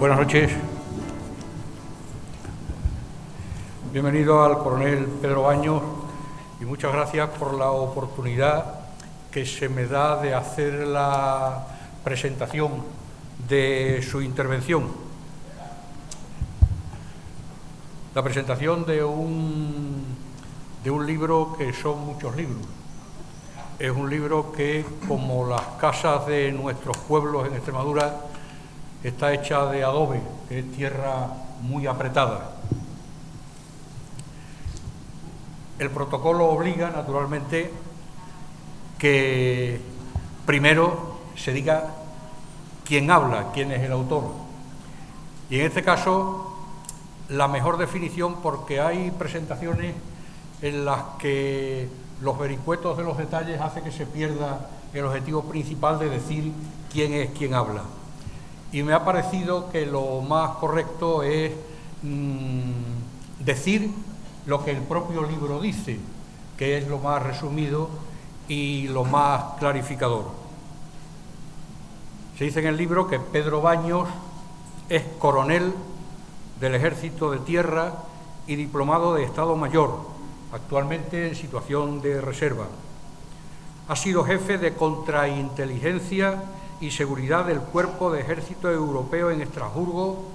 Buenas noches. Bienvenido al coronel Pedro Baños y muchas gracias por la oportunidad que se me da de hacer la presentación de su intervención. La presentación de un libro que son muchos libros. Es un libro que, como las casas de nuestros pueblos en Extremadura, está hecha de adobe, que es tierra muy apretada. El protocolo obliga, naturalmente, que primero se diga quién habla, quién es el autor. Y en este caso, la mejor definición, porque hay presentaciones en las que los vericuetos de los detalles hacen que se pierda el objetivo principal de decir quién es quien habla. Y me ha parecido que lo más correcto es decir lo que el propio libro dice, que es lo más resumido y lo más clarificador. Se dice en el libro que Pedro Baños es coronel del Ejército de Tierra y diplomado de Estado Mayor, actualmente en situación de reserva. Ha sido jefe de contrainteligencia y seguridad del Cuerpo de Ejército Europeo en Estrasburgo,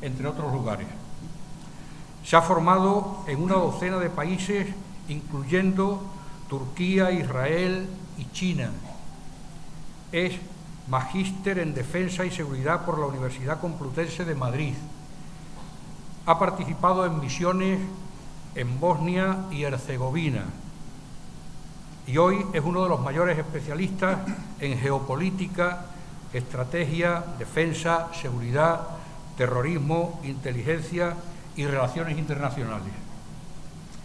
entre otros lugares. Se ha formado en una docena de países, incluyendo Turquía, Israel y China. Es magíster en Defensa y Seguridad por la Universidad Complutense de Madrid. Ha participado en misiones en Bosnia y Herzegovina. Y hoy es uno de los mayores especialistas en geopolítica, estrategia, defensa, seguridad, terrorismo, inteligencia y relaciones internacionales.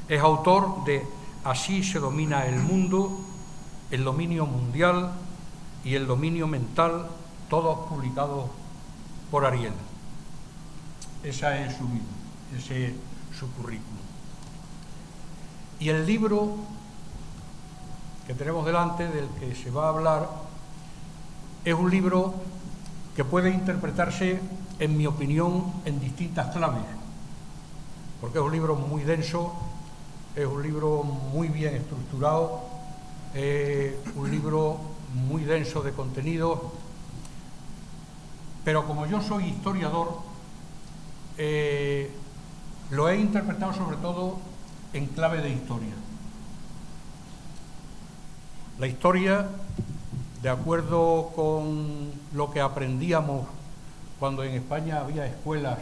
Es autor de Así se domina el mundo, El dominio mundial y El dominio mental, todos publicados por Ariel. Esa es su vida, ese es su currículum. Y el libro que tenemos delante, del que se va a hablar, es un libro que puede interpretarse, en mi opinión, en distintas claves, porque es un libro muy denso, es un libro muy bien estructurado, un libro muy denso de contenidos, pero como yo soy historiador, lo he interpretado sobre todo en clave de historia. La historia, de acuerdo con lo que aprendíamos cuando en España había escuelas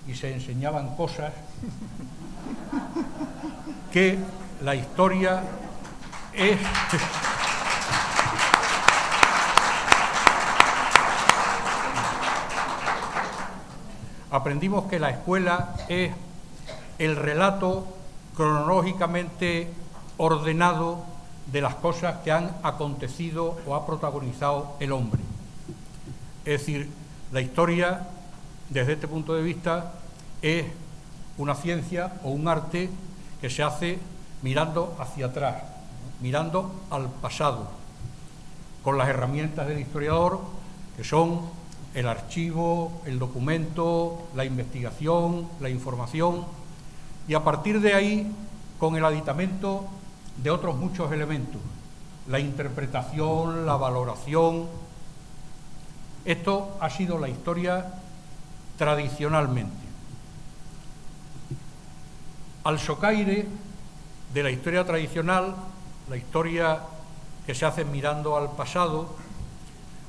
y se enseñaban cosas, que la historia es... Aprendimos que la escuela es el relato cronológicamente ordenado de las cosas que han acontecido o ha protagonizado el hombre. Es decir, la historia, desde este punto de vista, es una ciencia o un arte que se hace mirando hacia atrás, mirando al pasado, con las herramientas del historiador, que son el archivo, el documento, la investigación, la información, y a partir de ahí, con el aditamento de otros muchos elementos, la interpretación, la valoración. Esto ha sido la historia tradicionalmente. Al socaire de la historia tradicional, la historia que se hace mirando al pasado,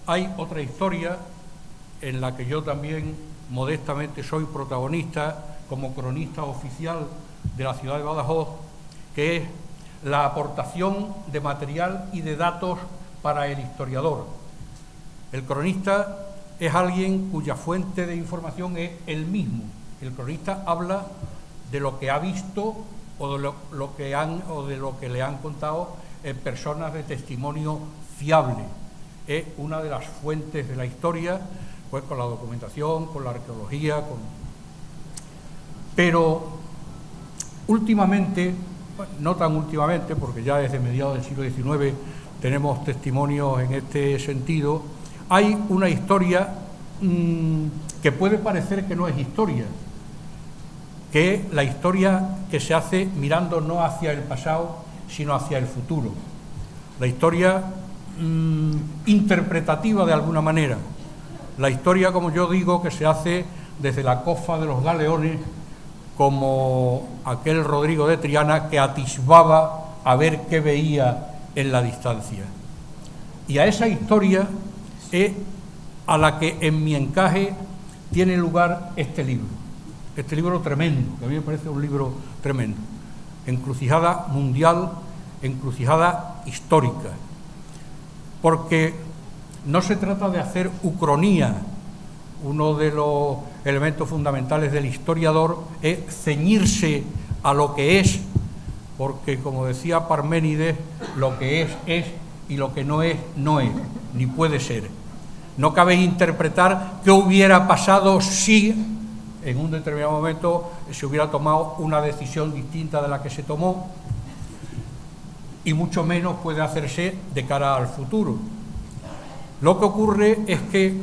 hay otra historia en la que yo también modestamente soy protagonista como cronista oficial de la ciudad de Badajoz, que es la aportación de material y de datos para el historiador. El cronista es alguien cuya fuente de información es él mismo. El cronista habla de lo que ha visto o de lo que le han contado personas de testimonio fiable. Es una de las fuentes de la historia, pues con la documentación, con la arqueología, pero últimamente, no tan últimamente, porque ya desde mediados del siglo XIX tenemos testimonios en este sentido, hay una historia que puede parecer que no es historia, que es la historia que se hace mirando no hacia el pasado, sino hacia el futuro. La historia interpretativa de alguna manera. La historia, como yo digo, que se hace desde la cofa de los galeones, como aquel Rodrigo de Triana que atisbaba a ver qué veía en la distancia. Y a esa historia es a la que en mi encaje tiene lugar este libro tremendo, que a mí me parece un libro tremendo, encrucijada mundial, encrucijada histórica, porque no se trata de hacer ucronía. Uno de los elementos fundamentales del historiador es ceñirse a lo que es, porque, como decía Parménides, lo que es y lo que no es, ni puede ser. No cabe interpretar qué hubiera pasado si en un determinado momento se hubiera tomado una decisión distinta de la que se tomó, y mucho menos puede hacerse de cara al futuro. Lo que ocurre es que,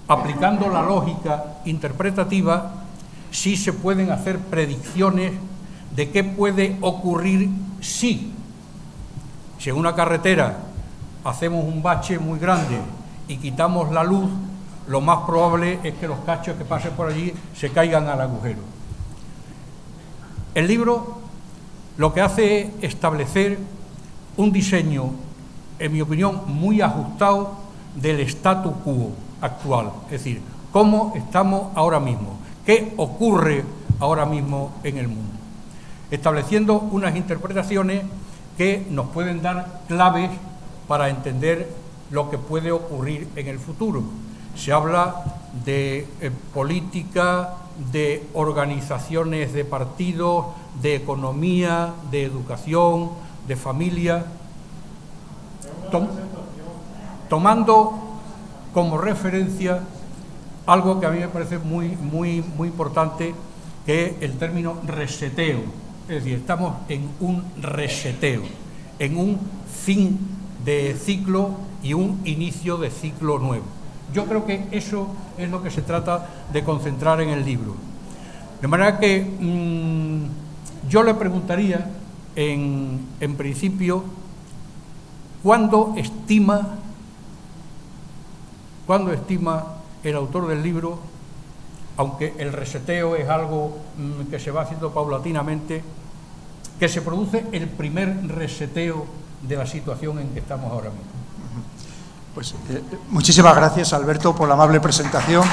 aplicando la lógica interpretativa, sí se pueden hacer predicciones de qué puede ocurrir si en una carretera hacemos un bache muy grande y quitamos la luz, lo más probable es que los cachos que pasen por allí se caigan al agujero. El libro lo que hace es establecer un diseño, en mi opinión, muy ajustado del statu quo actual, es decir, cómo estamos ahora mismo, qué ocurre ahora mismo en el mundo, estableciendo unas interpretaciones que nos pueden dar claves para entender lo que puede ocurrir en el futuro. Se habla de política, de organizaciones de partidos, de economía, de educación, de familia, tomando como referencia algo que a mí me parece muy importante, que es el término reseteo. Es decir, estamos en un reseteo, en un fin de ciclo y un inicio de ciclo nuevo. Yo creo que eso es lo que se trata de concentrar en el libro. De manera que yo le preguntaría, en principio, ¿cuándo estima el autor del libro, aunque el reseteo es algo que se va haciendo paulatinamente, que se produce el primer reseteo de la situación en que estamos ahora mismo? Pues muchísimas gracias, Alberto, por la amable presentación.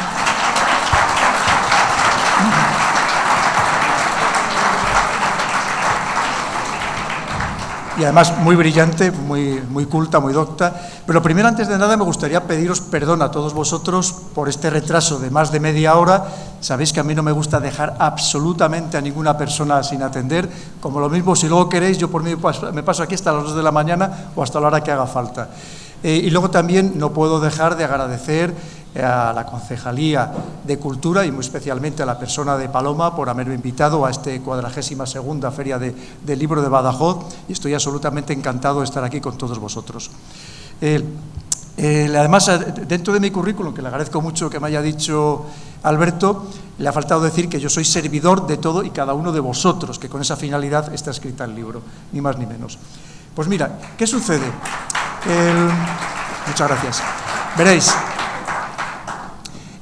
Y además muy brillante, muy culta, muy docta. Pero primero, antes de nada, me gustaría pediros perdón a todos vosotros por este retraso de más de media hora. Sabéis que a mí no me gusta dejar absolutamente a ninguna persona sin atender. Como lo mismo, si luego queréis, yo por mí me paso aquí hasta las 2 de la mañana o hasta la hora que haga falta. Y luego también no puedo dejar de agradecer a la Concejalía de Cultura y muy especialmente a la persona de Paloma por haberme invitado a esta 42ª Feria del Libro de Badajoz, y estoy absolutamente encantado de estar aquí con todos vosotros. Además, dentro de mi currículum, que le agradezco mucho que me haya dicho Alberto, le ha faltado decir que yo soy servidor de todo y cada uno de vosotros, que con esa finalidad está escrita el libro, ni más ni menos. Pues mira, ¿qué sucede? Muchas gracias. Veréis,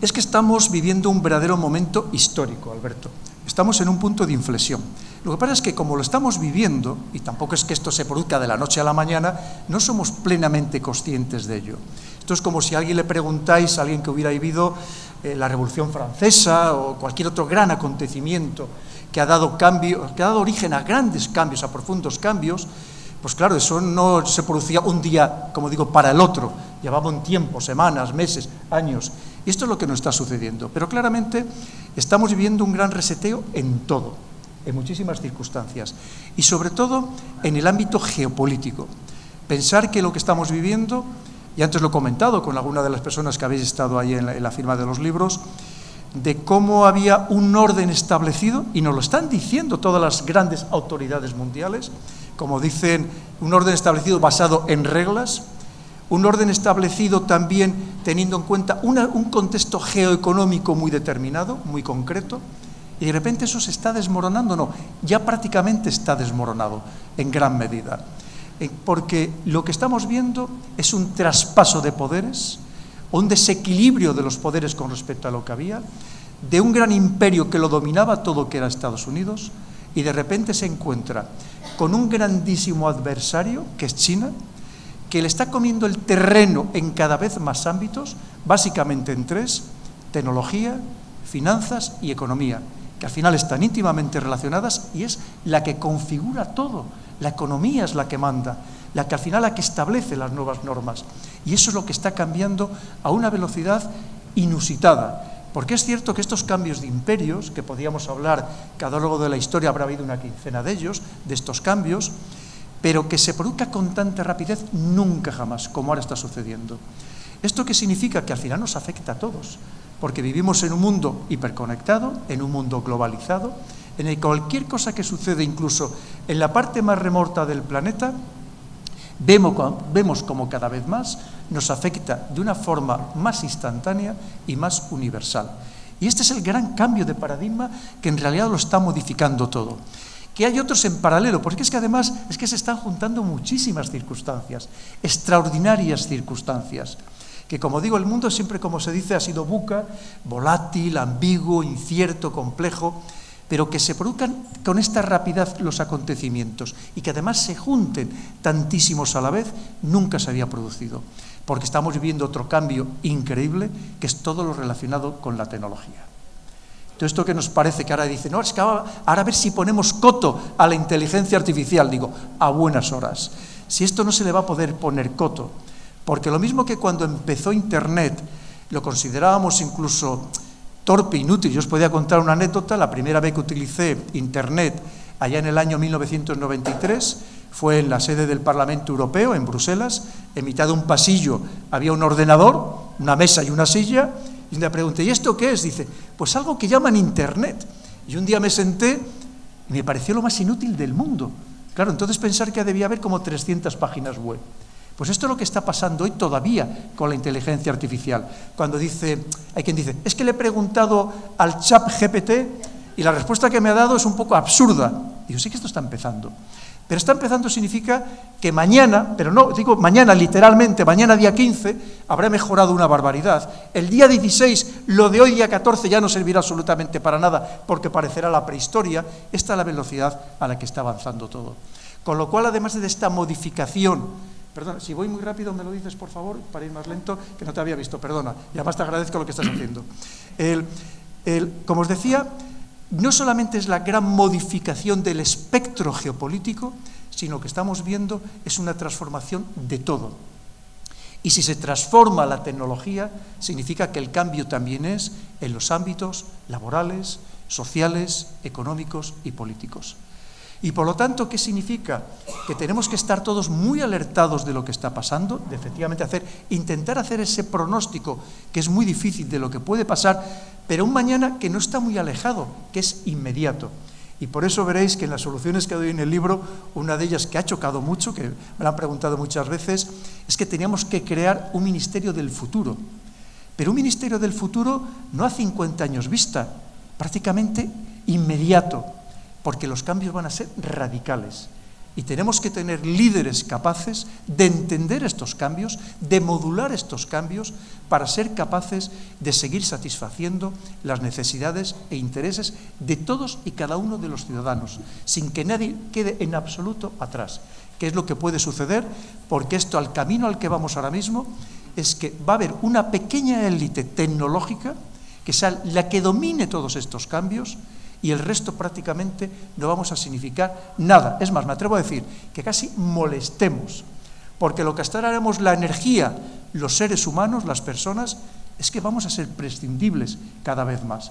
es que estamos viviendo un verdadero momento histórico, Alberto. Estamos en un punto de inflexión. Lo que pasa es que, como lo estamos viviendo, y tampoco es que esto se produzca de la noche a la mañana, no somos plenamente conscientes de ello. Esto es como si a alguien le preguntáis, a alguien que hubiera vivido la Revolución Francesa o cualquier otro gran acontecimiento que ha dado origen a grandes cambios, a profundos cambios. Pues claro, eso no se producía un día, como digo, para el otro. Llevaba un tiempo, semanas, meses, años. Y esto es lo que nos está sucediendo. Pero claramente estamos viviendo un gran reseteo en todo, en muchísimas circunstancias. Y sobre todo en el ámbito geopolítico. Pensar que lo que estamos viviendo, y antes lo he comentado con alguna de las personas que habéis estado ahí en la firma de los libros, de cómo había un orden establecido, y nos lo están diciendo todas las grandes autoridades mundiales, como dicen, un orden establecido basado en reglas, un orden establecido también teniendo en cuenta un contexto geoeconómico muy determinado, muy concreto, y de repente eso se está desmoronando. No, ya prácticamente está desmoronado en gran medida, porque lo que estamos viendo es un traspaso de poderes, un desequilibrio de los poderes con respecto a lo que había, de un gran imperio que lo dominaba todo, que era Estados Unidos, y de repente se encuentra con un grandísimo adversario, que es China, que le está comiendo el terreno en cada vez más ámbitos, básicamente en tres: tecnología, finanzas y economía, que al final están íntimamente relacionadas y es la que configura todo. La economía es la que manda, la que al final la que establece las nuevas normas. Y eso es lo que está cambiando a una velocidad inusitada. Porque es cierto que estos cambios de imperios, que podíamos hablar, que a lo largo de la historia habrá habido una quincena de ellos, de estos cambios, pero que se produzca con tanta rapidez nunca jamás, como ahora está sucediendo. ¿Esto qué significa? Que al final nos afecta a todos, porque vivimos en un mundo hiperconectado, en un mundo globalizado, en el que cualquier cosa que sucede, incluso en la parte más remota del planeta, vemos como cada vez más nos afecta de una forma más instantánea y más universal. Y este es el gran cambio de paradigma que en realidad lo está modificando todo. Que hay otros en paralelo, porque es que además es que se están juntando muchísimas circunstancias, extraordinarias circunstancias, que como digo, el mundo siempre, como se dice, ha sido VUCA, volátil, ambiguo, incierto, complejo, pero que se produzcan con esta rapidez los acontecimientos y que además se junten tantísimos a la vez, nunca se había producido, porque estamos viviendo otro cambio increíble, que es todo lo relacionado con la tecnología. Todo esto que nos parece que ahora dice, no, es que ahora a ver si ponemos coto a la inteligencia artificial. Digo, a buenas horas. Si esto no se le va a poder poner coto, porque lo mismo que cuando empezó Internet lo considerábamos incluso torpe, inútil. Yo os podía contar una anécdota. La primera vez que utilicé Internet allá en el año 1993 fue en la sede del Parlamento Europeo, en Bruselas. En mitad de un pasillo había un ordenador, una mesa y una silla. Y un día pregunté, ¿y esto qué es? Dice, pues algo que llaman Internet. Y un día me senté y me pareció lo más inútil del mundo. Claro, entonces pensar que debía haber como 300 páginas web. Pues esto es lo que está pasando hoy todavía con la inteligencia artificial. Cuando hay quien dice, es que le he preguntado al ChatGPT y la respuesta que me ha dado es un poco absurda. Digo, sí que esto está empezando. Pero está empezando significa que mañana, pero no, digo mañana literalmente, mañana día 15, habrá mejorado una barbaridad. El día 16, lo de hoy día 14 ya no servirá absolutamente para nada porque parecerá la prehistoria. Esta es la velocidad a la que está avanzando todo. Con lo cual, además de esta modificación, perdona, si voy muy rápido me lo dices por favor, para ir más lento, que no te había visto, perdona, y además te agradezco lo que estás haciendo. Como os decía, no solamente es la gran modificación del espectro geopolítico, sino que estamos viendo es una transformación de todo. Y si se transforma la tecnología, significa que el cambio también es en los ámbitos laborales, sociales, económicos y políticos. Y por lo tanto, ¿qué significa? Que tenemos que estar todos muy alertados de lo que está pasando, de efectivamente intentar hacer ese pronóstico, que es muy difícil, de lo que puede pasar, pero un mañana que no está muy alejado, que es inmediato. Y por eso veréis que en las soluciones que doy en el libro, una de ellas que ha chocado mucho, que me lo han preguntado muchas veces, es que teníamos que crear un ministerio del futuro. Pero un ministerio del futuro no a 50 años vista, prácticamente inmediato, porque los cambios van a ser radicales. Y tenemos que tener líderes capaces de entender estos cambios, de modular estos cambios, para ser capaces de seguir satisfaciendo las necesidades e intereses de todos y cada uno de los ciudadanos, sin que nadie quede en absoluto atrás. ¿Qué es lo que puede suceder? Porque al camino al que vamos ahora mismo, es que va a haber una pequeña élite tecnológica que sea la que domine todos estos cambios, y el resto prácticamente no vamos a significar nada. Es más, me atrevo a decir que casi molestemos, porque lo que hasta ahora haremos la energía, los seres humanos, las personas, es que vamos a ser prescindibles cada vez más.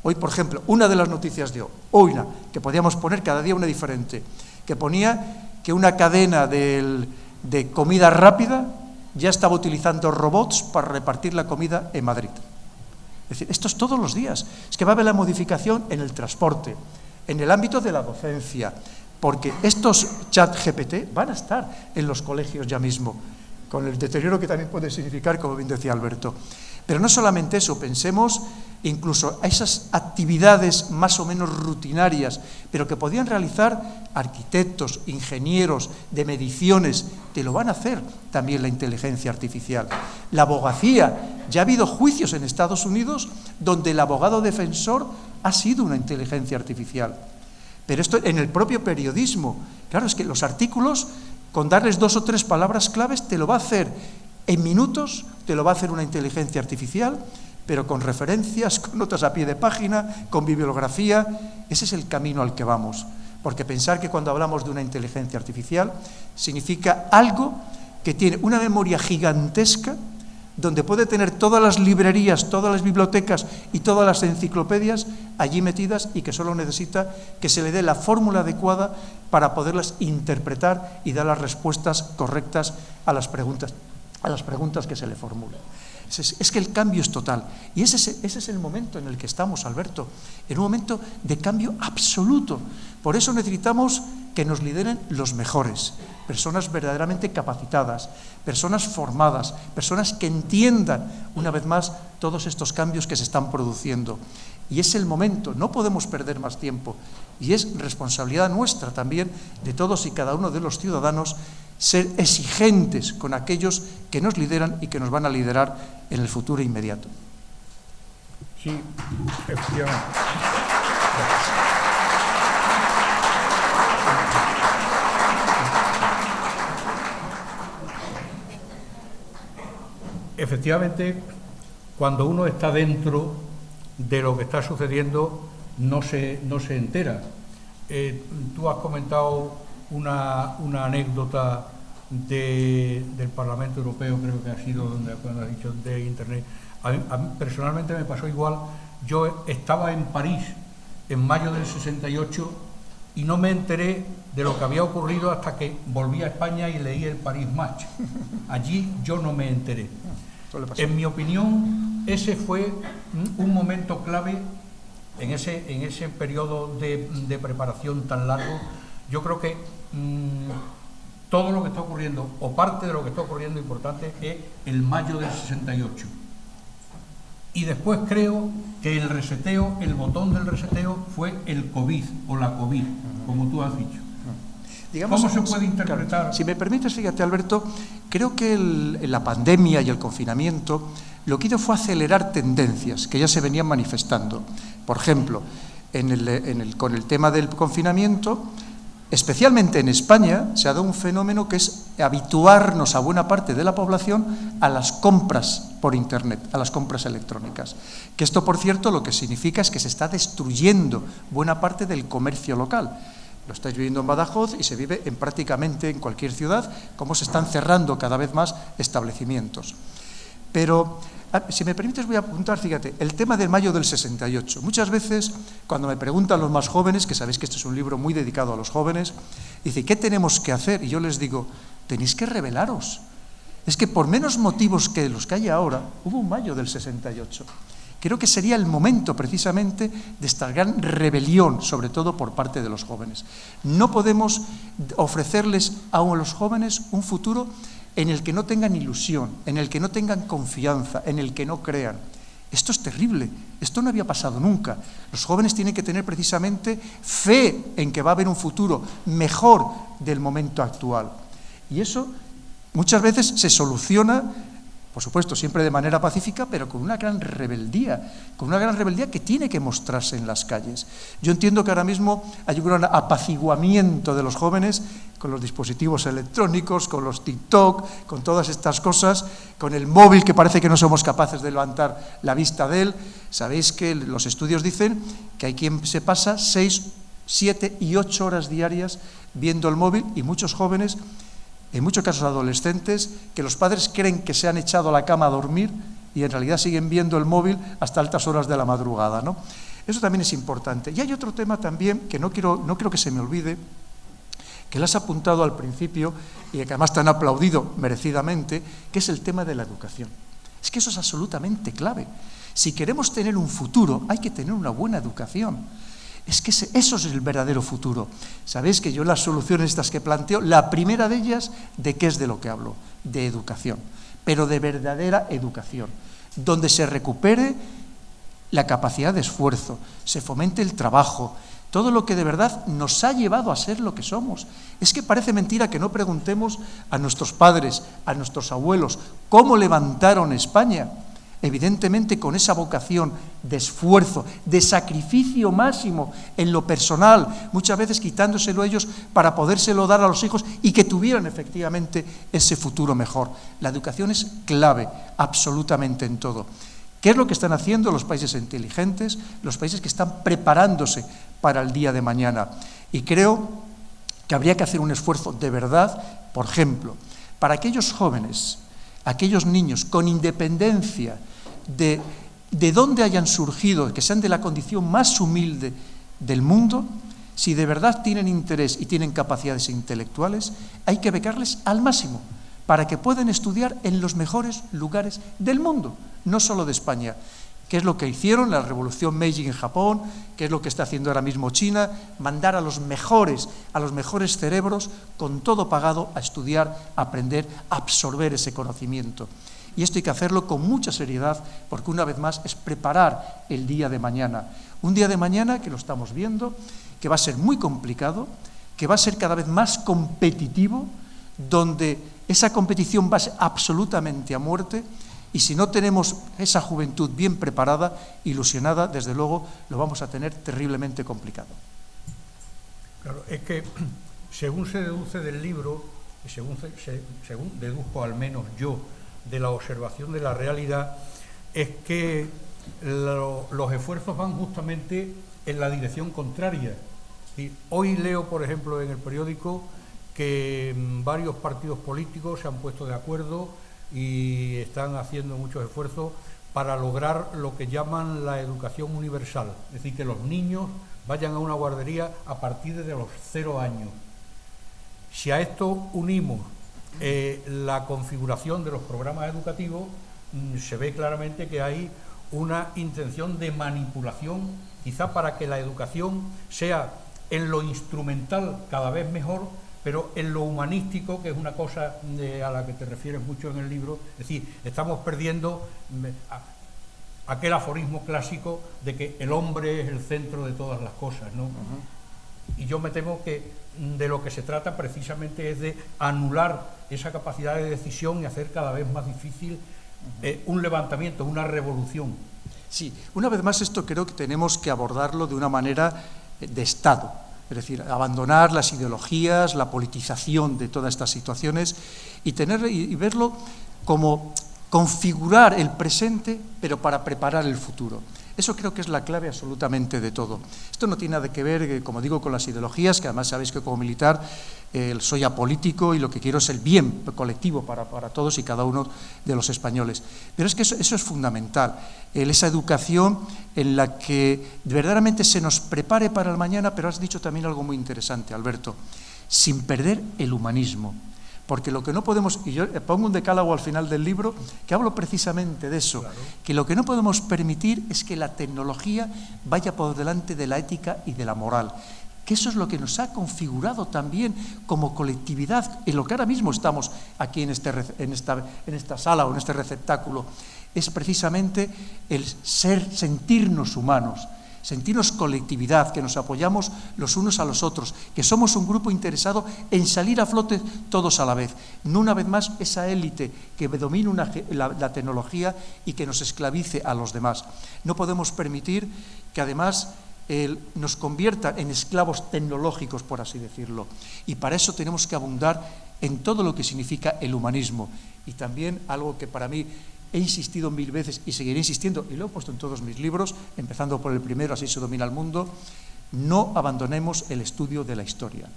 Hoy, por ejemplo, una de las noticias de hoy, que podíamos poner cada día una diferente, que ponía que una cadena de comida rápida ya estaba utilizando robots para repartir la comida en Madrid. Es decir, esto es todos los días. Es que va a haber la modificación en el transporte, en el ámbito de la docencia, porque estos ChatGPT van a estar en los colegios ya mismo. con el deterioro que también puede significar, como bien decía Alberto. Pero no solamente eso, pensemos incluso a esas actividades más o menos rutinarias, pero que podían realizar arquitectos, ingenieros, de mediciones, que lo van a hacer también la inteligencia artificial. La abogacía, ya ha habido juicios en Estados Unidos donde el abogado defensor ha sido una inteligencia artificial. Pero esto en el propio periodismo, claro, es que los artículos, con darles 2 o 3 palabras claves, te lo va a hacer en minutos, te lo va a hacer una inteligencia artificial, pero con referencias, con notas a pie de página, con bibliografía. Ese es el camino al que vamos. Porque pensar que cuando hablamos de una inteligencia artificial significa algo que tiene una memoria gigantesca, donde puede tener todas las librerías, todas las bibliotecas y todas las enciclopedias allí metidas, y que solo necesita que se le dé la fórmula adecuada para poderlas interpretar y dar las respuestas correctas a las preguntas que se le formulen. Es que el cambio es total, y ese es el momento en el que estamos, Alberto, en un momento de cambio absoluto. Por eso necesitamos que nos lideren los mejores, personas verdaderamente capacitadas, personas formadas, personas que entiendan, una vez más, todos estos cambios que se están produciendo. Y es el momento, no podemos perder más tiempo, y es responsabilidad nuestra también, de todos y cada uno de los ciudadanos, ser exigentes con aquellos que nos lideran y que nos van a liderar en el futuro inmediato. Sí, efectivamente. Efectivamente, cuando uno está dentro de lo que está sucediendo, no se entera. Tú has comentado una anécdota del Parlamento Europeo, creo que ha sido cuando has dicho de Internet. A mí personalmente me pasó igual. Yo estaba en París en mayo del 68 y no me enteré de lo que había ocurrido hasta que volví a España y leí el Paris Match. Allí yo no me enteré. En mi opinión, ese fue un momento clave en ese periodo de preparación tan largo. Yo creo que todo lo que está ocurriendo, o parte de lo que está ocurriendo importante, es el mayo del 68. Y después creo que el reseteo, el botón del reseteo, fue el COVID o la COVID, como tú has dicho. Digamos, ¿cómo se puede interpretar? Claro, si me permites, fíjate, Alberto, creo que la pandemia y el confinamiento lo que hizo fue acelerar tendencias que ya se venían manifestando. Por ejemplo, con el tema del confinamiento, especialmente en España, se ha dado un fenómeno que es habituarnos a buena parte de la población a las compras por Internet, a las compras electrónicas. Que esto, por cierto, lo que significa es que se está destruyendo buena parte del comercio local. Lo estáis viviendo en Badajoz y se vive prácticamente en cualquier ciudad, cómo se están cerrando cada vez más establecimientos. Pero, si me permites, voy a apuntar, fíjate, el tema del mayo del 68. Muchas veces, cuando me preguntan los más jóvenes, que sabéis que este es un libro muy dedicado a los jóvenes, dicen, ¿qué tenemos que hacer? Y yo les digo, tenéis que rebelaros. Es que por menos motivos que los que hay ahora, hubo un mayo del 68. Creo que sería el momento, precisamente, de esta gran rebelión, sobre todo por parte de los jóvenes. No podemos ofrecerles a los jóvenes un futuro en el que no tengan ilusión, en el que no tengan confianza, en el que no crean. Esto es terrible, esto no había pasado nunca. Los jóvenes tienen que tener precisamente fe en que va a haber un futuro mejor del momento actual. Y eso muchas veces se soluciona, por supuesto, siempre de manera pacífica, pero con una gran rebeldía que tiene que mostrarse en las calles. Yo entiendo que ahora mismo hay un gran apaciguamiento de los jóvenes con los dispositivos electrónicos, con los TikTok, con todas estas cosas, con el móvil que parece que no somos capaces de levantar la vista de él. Sabéis que los estudios dicen que hay quien se pasa 6, 7 y 8 horas diarias viendo el móvil, y muchos jóvenes, en muchos casos adolescentes, que los padres creen que se han echado a la cama a dormir y en realidad siguen viendo el móvil hasta altas horas de la madrugada, ¿no? Eso también es importante. Y hay otro tema también que no quiero que se me olvide, que lo has apuntado al principio y que además te han aplaudido merecidamente, que es el tema de la educación. Es que eso es absolutamente clave. Si queremos tener un futuro, hay que tener una buena educación. Es que eso es el verdadero futuro. Sabéis que yo las soluciones estas que planteo, la primera de ellas, ¿de qué es de lo que hablo? De educación, pero de verdadera educación, donde se recupere la capacidad de esfuerzo, se fomente el trabajo, todo lo que de verdad nos ha llevado a ser lo que somos. Es que parece mentira que no preguntemos a nuestros padres, a nuestros abuelos, cómo levantaron España. Evidentemente con esa vocación de esfuerzo, de sacrificio máximo en lo personal, muchas veces quitándoselo ellos para podérselo dar a los hijos y que tuvieran efectivamente ese futuro mejor. La educación es clave absolutamente en todo. ¿Qué es lo que están haciendo los países inteligentes, los países que están preparándose para el día de mañana? Y creo que habría que hacer un esfuerzo de verdad, por ejemplo, para aquellos jóvenes, aquellos niños, con independencia de dónde hayan surgido, que sean de la condición más humilde del mundo, si de verdad tienen interés y tienen capacidades intelectuales, hay que becarles al máximo para que puedan estudiar en los mejores lugares del mundo, no solo de España. ¿Qué es lo que hicieron? La revolución Meiji en Japón, qué es lo que está haciendo ahora mismo China, mandar a los mejores cerebros, con todo pagado, a estudiar, a aprender, a absorber ese conocimiento. Y esto hay que hacerlo con mucha seriedad, porque una vez más es preparar el día de mañana. Un día de mañana que lo estamos viendo, que va a ser muy complicado, que va a ser cada vez más competitivo, donde esa competición va a ser absolutamente a muerte, y si no tenemos esa juventud bien preparada, ilusionada, desde luego lo vamos a tener terriblemente complicado. Claro, es que según se deduce del libro, y según deduzco al menos yo de la observación de la realidad, es que los esfuerzos van justamente en la dirección contraria. Y hoy leo, por ejemplo, en el periódico que varios partidos políticos se han puesto de acuerdo y están haciendo muchos esfuerzos para lograr lo que llaman la educación universal, es decir, que los niños vayan a una guardería a partir de los 0 años. Si a esto unimos la configuración de los programas educativos, se ve claramente que hay una intención de manipulación, quizá para que la educación sea en lo instrumental cada vez mejor, pero en lo humanístico, que es una cosa a la que te refieres mucho en el libro, es decir, estamos perdiendo aquel aforismo clásico de que el hombre es el centro de todas las cosas, ¿no? Y yo me temo que de lo que se trata precisamente es de anular esa capacidad de decisión y hacer cada vez más difícil un levantamiento, una revolución. Sí, una vez más esto creo que tenemos que abordarlo de una manera de Estado. Es decir, abandonar las ideologías, la politización de todas estas situaciones y verlo como configurar el presente, pero para preparar el futuro. Eso creo que es la clave absolutamente de todo. Esto no tiene nada que ver, como digo, con las ideologías, que además sabéis que como militar soy apolítico y lo que quiero es el bien colectivo para todos y cada uno de los españoles. Pero es que eso es fundamental, esa educación en la que verdaderamente se nos prepare para el mañana, pero has dicho también algo muy interesante, Alberto, sin perder el humanismo. Porque lo que no podemos, y yo pongo un decálogo al final del libro que hablo precisamente de eso, claro, que lo que no podemos permitir es que la tecnología vaya por delante de la ética y de la moral, que eso es lo que nos ha configurado también como colectividad, en lo que ahora mismo estamos aquí en esta sala o en este receptáculo, es precisamente el sentirnos humanos, sentirnos colectividad, que nos apoyamos los unos a los otros, que somos un grupo interesado en salir a flote todos a la vez. No una vez más esa élite que domina la tecnología y que nos esclavice a los demás. No podemos permitir que además nos convierta en esclavos tecnológicos, por así decirlo. Y para eso tenemos que abundar en todo lo que significa el humanismo. Y también algo que para mí he insistido 1000 veces y seguiré insistiendo, y lo he puesto en todos mis libros, empezando por el primero, Así se domina el mundo, no abandonemos el estudio de la historia.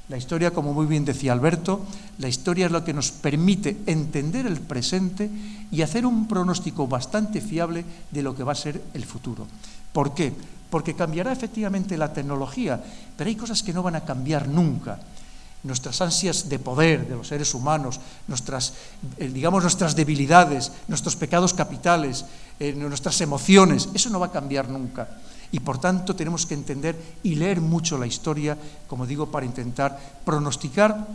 La historia, como muy bien decía Alberto, la historia es lo que nos permite entender el presente y hacer un pronóstico bastante fiable de lo que va a ser el futuro. ¿Por qué? Porque cambiará efectivamente la tecnología, pero hay cosas que no van a cambiar nunca. Nuestras ansias de poder de los seres humanos, nuestras debilidades, nuestros pecados capitales, nuestras emociones, eso no va a cambiar nunca. Y por tanto tenemos que entender y leer mucho la historia, como digo, para intentar pronosticar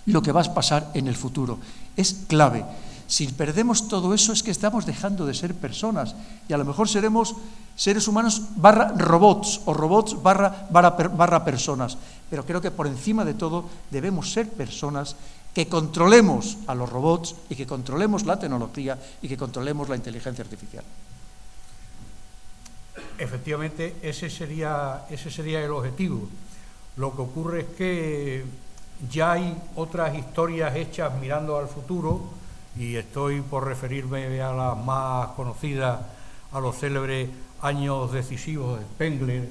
lo que va a pasar en el futuro. Es clave. Si perdemos todo eso es que estamos dejando de ser personas y a lo mejor seremos seres humanos barra robots o robots barra personas. Pero creo que por encima de todo debemos ser personas que controlemos a los robots y que controlemos la tecnología y que controlemos la inteligencia artificial. Efectivamente, ese sería el objetivo. Lo que ocurre es que ya hay otras historias hechas mirando al futuro, y estoy por referirme a las más conocidas, a los célebres años decisivos de Spengler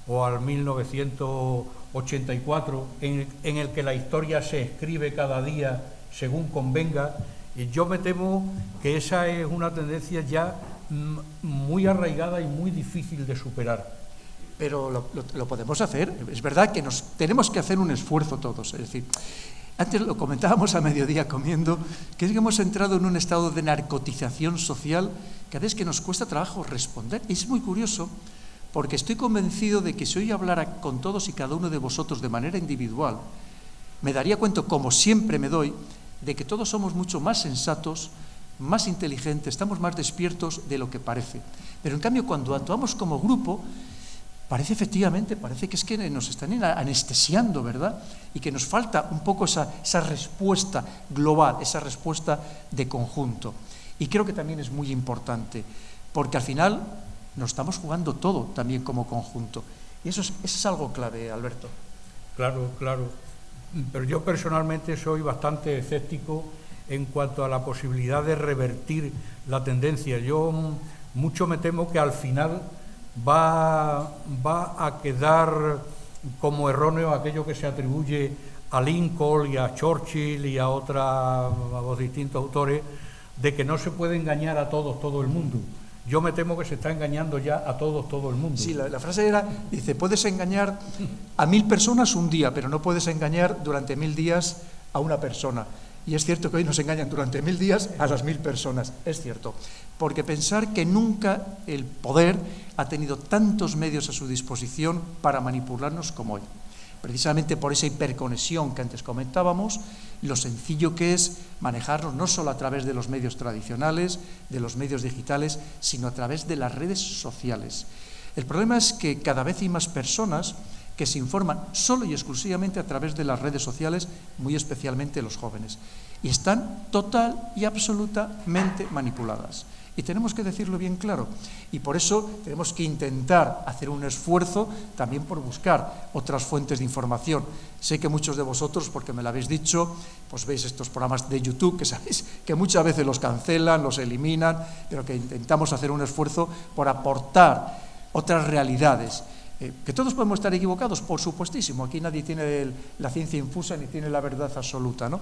o al 1984, en el que la historia se escribe cada día según convenga. Y yo me temo que esa es una tendencia ya muy arraigada y muy difícil de superar. Pero lo podemos hacer. Es verdad que tenemos que hacer un esfuerzo todos. Es decir, antes lo comentábamos a mediodía comiendo, que es que hemos entrado en un estado de narcotización social que a veces que nos cuesta trabajo responder. Es muy curioso, porque estoy convencido de que si hoy hablara con todos y cada uno de vosotros de manera individual, me daría cuenta, como siempre me doy, de que todos somos mucho más sensatos, más inteligentes, estamos más despiertos de lo que parece. Pero en cambio, cuando actuamos como grupo, parece que es que nos están anestesiando, ¿verdad? Y que nos falta un poco esa respuesta global, esa respuesta de conjunto. Y creo que también es muy importante, porque al final nos estamos jugando todo también como conjunto. Y eso es algo clave, Alberto. Claro, claro. Pero yo personalmente soy bastante escéptico en cuanto a la posibilidad de revertir la tendencia. Yo mucho me temo que al final va a quedar como erróneo aquello que se atribuye a Lincoln y a Churchill y a los distintos autores, de que no se puede engañar a todos, todo el mundo. Yo me temo que se está engañando ya a todos, todo el mundo. Sí, la frase dice, puedes engañar a 1000 personas un día, pero no puedes engañar durante 1000 días a una persona. Y es cierto que hoy nos engañan durante 1000 días a las 1000 personas, es cierto. Porque pensar que nunca el poder ha tenido tantos medios a su disposición para manipularnos como hoy. Precisamente por esa hiperconexión que antes comentábamos, lo sencillo que es manejarnos no solo a través de los medios tradicionales, de los medios digitales, sino a través de las redes sociales. El problema es que cada vez hay más personas que se informan solo y exclusivamente a través de las redes sociales, muy especialmente los jóvenes, y están total y absolutamente manipuladas. Y tenemos que decirlo bien claro. Y por eso tenemos que intentar hacer un esfuerzo también por buscar otras fuentes de información. Sé que muchos de vosotros, porque me lo habéis dicho, pues veis estos programas de YouTube, que sabéis que muchas veces los cancelan, los eliminan, pero que intentamos hacer un esfuerzo por aportar otras realidades. ¿Que todos podemos estar equivocados? Por supuestísimo, aquí nadie tiene la ciencia infusa ni tiene la verdad absoluta, ¿no?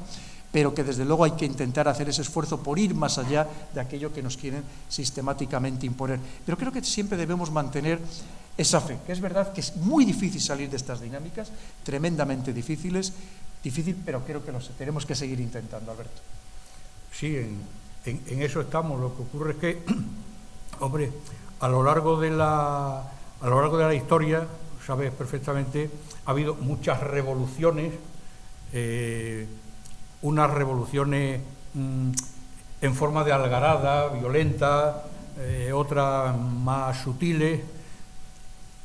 Pero que desde luego hay que intentar hacer ese esfuerzo por ir más allá de aquello que nos quieren sistemáticamente imponer. Pero creo que siempre debemos mantener esa fe, que es verdad que es muy difícil salir de estas dinámicas, tremendamente difícil, pero creo que tenemos que seguir intentando, Alberto. Sí, en eso estamos. Lo que ocurre es que, hombre, a lo largo de la historia, sabes perfectamente, ha habido muchas revoluciones, unas revoluciones en forma de algarada, violenta, otras más sutiles,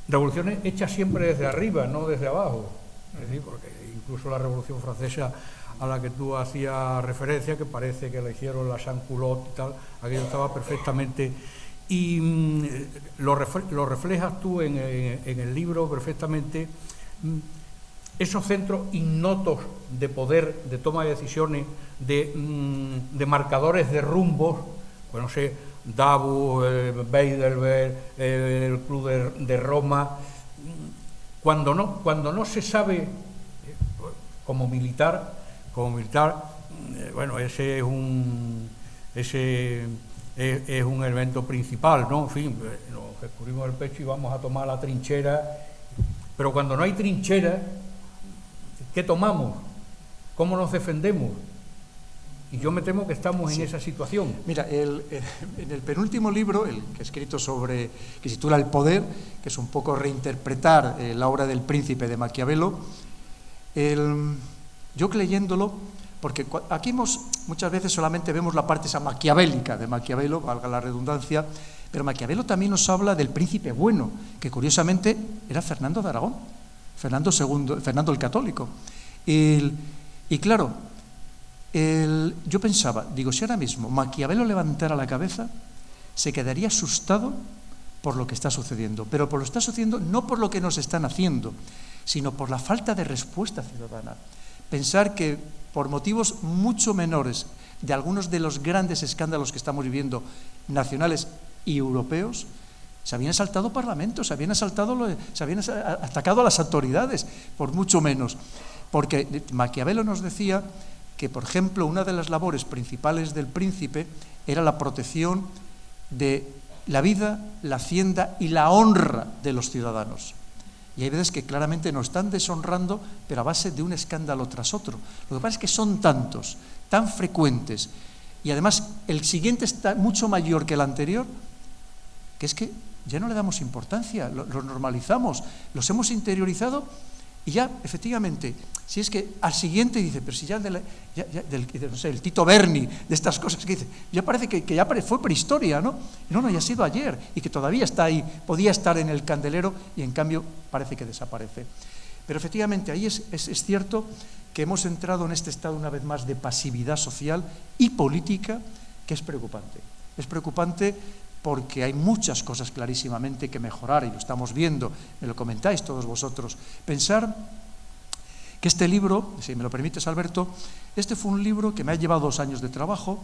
revoluciones hechas siempre desde arriba, no desde abajo. Es decir, porque incluso la Revolución Francesa a la que tú hacías referencia, que parece que la hicieron la Sans-Culotte y tal, aquello estaba perfectamente. Y lo reflejas tú en el libro perfectamente, esos centros ignotos de poder, de toma de decisiones, de marcadores de rumbos, pues no sé, Davos, Heidelberg, el Club de Roma, cuando no se sabe, como militar, bueno, ese es un elemento principal, ¿no? En fin, nos descubrimos el pecho y vamos a tomar la trinchera, pero cuando no hay trinchera, ¿qué tomamos? ¿Cómo nos defendemos? Y yo me temo que estamos en esa situación. Mira, en el penúltimo libro, el que he escrito que se titula El poder, que es un poco reinterpretar la obra del Príncipe de Maquiavelo, yo leyéndolo, porque aquí muchas veces solamente vemos la parte esa maquiavélica de Maquiavelo, valga la redundancia, pero Maquiavelo también nos habla del príncipe bueno, que curiosamente era Fernando de Aragón, Fernando el Católico. Y claro, yo pensaba, digo, si ahora mismo Maquiavelo levantara la cabeza, se quedaría asustado por lo que está sucediendo, pero por lo que está sucediendo no por lo que nos están haciendo, sino por la falta de respuesta ciudadana. Pensar que por motivos mucho menores de algunos de los grandes escándalos que estamos viviendo, nacionales y europeos, se habían asaltado parlamentos, se habían atacado a las autoridades, por mucho menos. Porque Maquiavelo nos decía que, por ejemplo, una de las labores principales del príncipe era la protección de la vida, la hacienda y la honra de los ciudadanos. Y hay veces que claramente nos están deshonrando, pero a base de un escándalo tras otro. Lo que pasa es que son tantos, tan frecuentes, y además el siguiente está mucho mayor que el anterior, que es que ya no le damos importancia, lo normalizamos, los hemos interiorizado y ya, efectivamente, si es que al siguiente dice, pero si ya no sé, el Tito Berni, de estas cosas que dice, ya parece que ya fue prehistoria, ¿no? No, ya ha sido ayer y que todavía está ahí, podía estar en el candelero y en cambio parece que desaparece. Pero efectivamente ahí es cierto que hemos entrado en este estado una vez más de pasividad social y política que es preocupante. Es preocupante porque hay muchas cosas clarísimamente que mejorar y lo estamos viendo, me lo comentáis todos vosotros. Pensar que este libro, si me lo permites, Alberto, este fue un libro que me ha llevado 2 años de trabajo.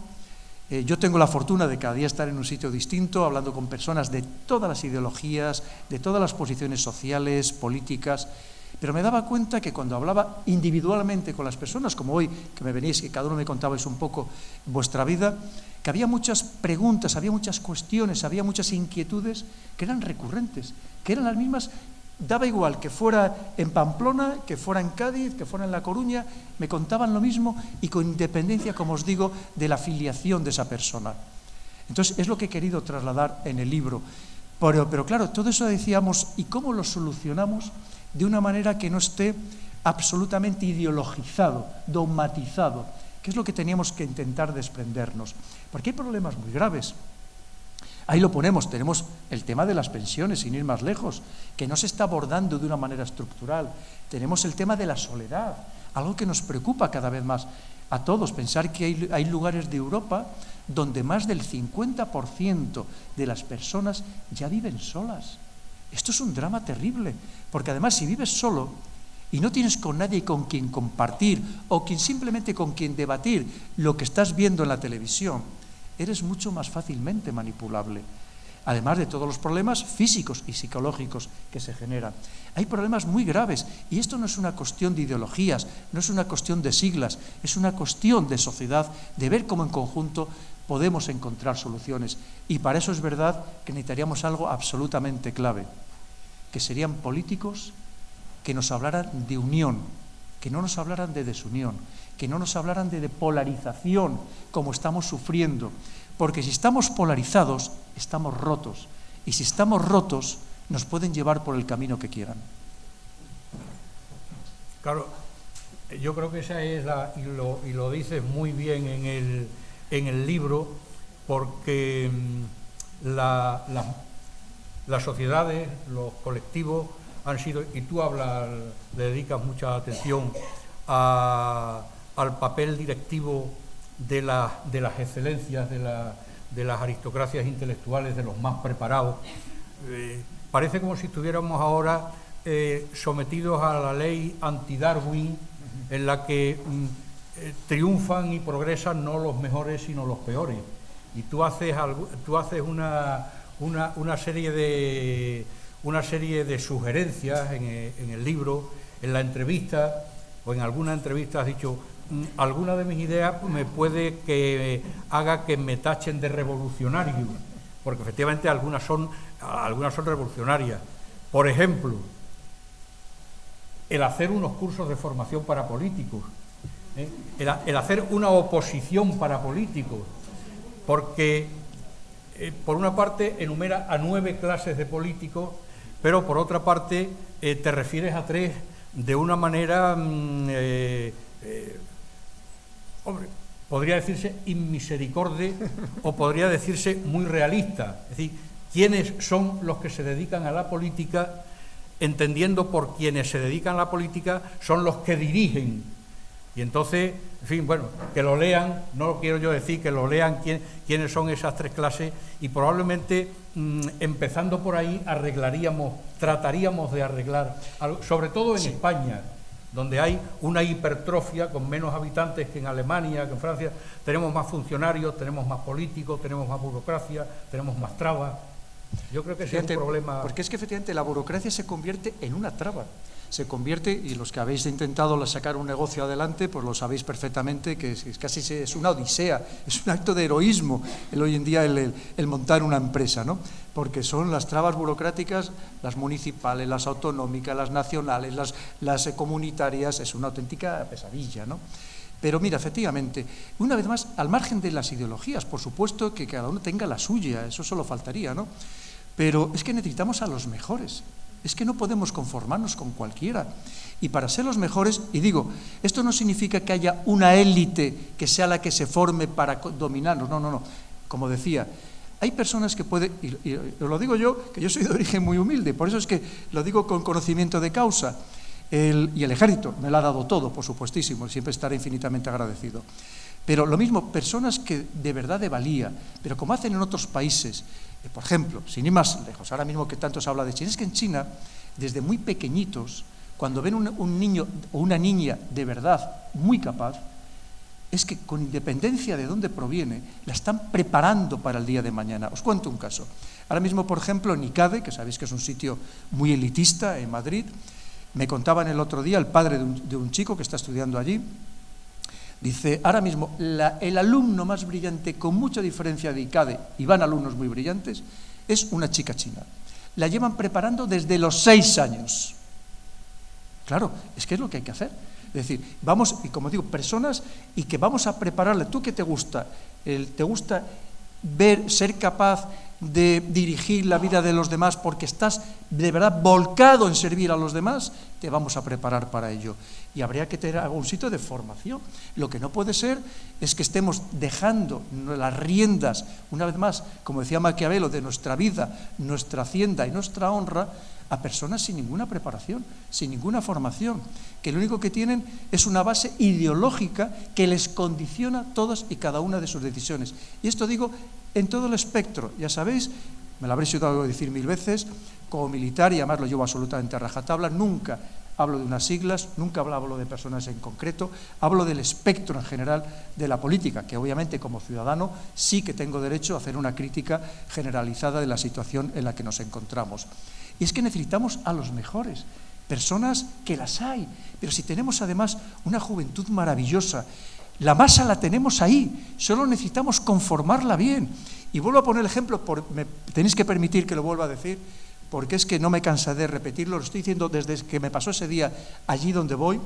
Yo tengo la fortuna de cada día estar en un sitio distinto, hablando con personas de todas las ideologías, de todas las posiciones sociales, políticas, pero me daba cuenta que cuando hablaba individualmente con las personas, como hoy, que me venís, que cada uno me contabais un poco vuestra vida, que había muchas preguntas, había muchas cuestiones, había muchas inquietudes que eran recurrentes, que eran las mismas. Daba igual que fuera en Pamplona, que fuera en Cádiz, que fuera en La Coruña, me contaban lo mismo y con independencia, como os digo, de la filiación de esa persona. Entonces, es lo que he querido trasladar en el libro. Pero claro, todo eso decíamos, ¿y cómo lo solucionamos de una manera que no esté absolutamente ideologizado, dogmatizado? ¿Qué es lo que teníamos que intentar desprendernos? Porque hay problemas muy graves. Ahí lo ponemos, tenemos el tema de las pensiones, sin ir más lejos, que no se está abordando de una manera estructural. Tenemos el tema de la soledad, algo que nos preocupa cada vez más a todos. Pensar que hay lugares de Europa donde más del 50% de las personas ya viven solas. Esto es un drama terrible, porque además si vives solo y no tienes con nadie con quien compartir o simplemente con quien debatir lo que estás viendo en la televisión, eres mucho más fácilmente manipulable, además de todos los problemas físicos y psicológicos que se generan. Hay problemas muy graves y esto no es una cuestión de ideologías, no es una cuestión de siglas, es una cuestión de sociedad, de ver cómo en conjunto podemos encontrar soluciones. Y para eso es verdad que necesitaríamos algo absolutamente clave, que serían políticos que nos hablaran de unión, que no nos hablaran de desunión, que no nos hablaran de polarización, como estamos sufriendo. Porque si estamos polarizados, estamos rotos. Y si estamos rotos, nos pueden llevar por el camino que quieran. Claro, yo creo que esa es y lo dices muy bien en el libro, porque las sociedades, los colectivos han sido, y tú le dedicas mucha atención al papel directivo de las excelencias, de las aristocracias intelectuales, de los más preparados. Parece como si estuviéramos ahora sometidos a la ley anti-Darwin, en la que triunfan y progresan no los mejores sino los peores. Y tú haces una serie de sugerencias en el libro, en la entrevista o en alguna entrevista has dicho, alguna de mis ideas me puede que haga que me tachen de revolucionario, porque efectivamente algunas son revolucionarias. Por ejemplo, el hacer unos cursos de formación para políticos, el hacer una oposición para políticos, porque por una parte enumera a 9 clases de políticos, pero por otra parte te refieres a 3 de una manera, hombre, podría decirse inmisericorde o podría decirse muy realista. Es decir, ¿quiénes son los que se dedican a la política? Entendiendo por quienes se dedican a la política son los que dirigen. Y entonces, en fin, bueno, que lo lean, no quiero yo decir que lo lean quiénes son esas 3 clases, y probablemente empezando por ahí trataríamos de arreglar, sobre todo en España, donde hay una hipertrofia con menos habitantes que en Alemania, que en Francia. Tenemos más funcionarios, tenemos más políticos, tenemos más burocracia, tenemos más trabas. Yo creo que ese es un problema. Porque es que efectivamente la burocracia se convierte en una traba. Se convierte, y los que habéis intentado sacar un negocio adelante, pues lo sabéis perfectamente, que casi es una odisea, es un acto de heroísmo hoy en día el montar una empresa, ¿no? Porque son las trabas burocráticas, las municipales, las autonómicas, las nacionales, las comunitarias, es una auténtica pesadilla, ¿no? Pero mira, efectivamente, una vez más, al margen de las ideologías, por supuesto que cada uno tenga la suya, eso solo faltaría, ¿no? Pero es que necesitamos a los mejores. Es que no podemos conformarnos con cualquiera. Y para ser los mejores, y digo, esto no significa que haya una élite que sea la que se forme para dominarnos, no. Como decía, hay personas que pueden, y lo digo yo, que yo soy de origen muy humilde, por eso es que lo digo con conocimiento de causa, y el ejército me lo ha dado todo, por supuestísimo, siempre estaré infinitamente agradecido. Pero lo mismo, personas que de verdad de valía, pero como hacen en otros países, por ejemplo, sin ir más lejos, ahora mismo que tanto se habla de China, es que en China, desde muy pequeñitos, cuando ven un niño o una niña de verdad muy capaz, es que con independencia de dónde proviene, la están preparando para el día de mañana. Os cuento un caso. Ahora mismo, por ejemplo, en ICADE, que sabéis que es un sitio muy elitista en Madrid, me contaban el otro día el padre de un chico que está estudiando allí. Dice, ahora mismo, el alumno más brillante, con mucha diferencia de ICADE, y van alumnos muy brillantes, es una chica china. La llevan preparando desde los 6 años. Claro, es que es lo que hay que hacer. Es decir, vamos, y como digo, personas, y que vamos a prepararle. ¿Tú qué te gusta? ¿Te gusta ser capaz de dirigir la vida de los demás porque estás de verdad volcado en servir a los demás? Te vamos a preparar para ello. Y habría que tener algún sitio de formación. Lo que no puede ser es que estemos dejando las riendas, una vez más, como decía Maquiavelo, de nuestra vida, nuestra hacienda y nuestra honra, a personas sin ninguna preparación, sin ninguna formación, que lo único que tienen es una base ideológica que les condiciona todas y cada una de sus decisiones. Y esto digo en todo el espectro, ya sabéis, me lo habréis oído decir 1000 veces, como militar, y además lo llevo absolutamente a rajatabla, nunca hablo de unas siglas, nunca hablo de personas en concreto, hablo del espectro en general de la política, que obviamente como ciudadano sí que tengo derecho a hacer una crítica generalizada de la situación en la que nos encontramos. Y es que necesitamos a los mejores, personas que las hay, pero si tenemos además una juventud maravillosa, la masa la tenemos ahí, solo necesitamos conformarla bien. Y vuelvo a poner el ejemplo, me tenéis que permitir que lo vuelva a decir, porque es que no me cansaré de repetirlo, lo estoy diciendo desde que me pasó ese día allí donde voy,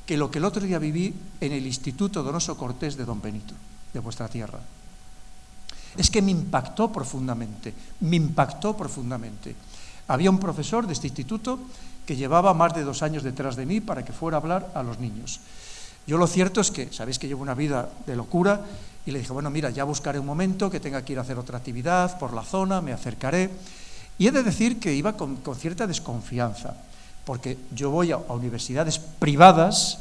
que lo que el otro día viví en el Instituto Donoso Cortés de Don Benito, de vuestra tierra. Es que me impactó profundamente. Había un profesor de este instituto que llevaba más de 2 años detrás de mí para que fuera a hablar a los niños. Yo lo cierto es que, sabéis que llevo una vida de locura, y le dije, bueno, mira, ya buscaré un momento que tenga que ir a hacer otra actividad por la zona, me acercaré. Y he de decir que iba con cierta desconfianza, porque yo voy a universidades privadas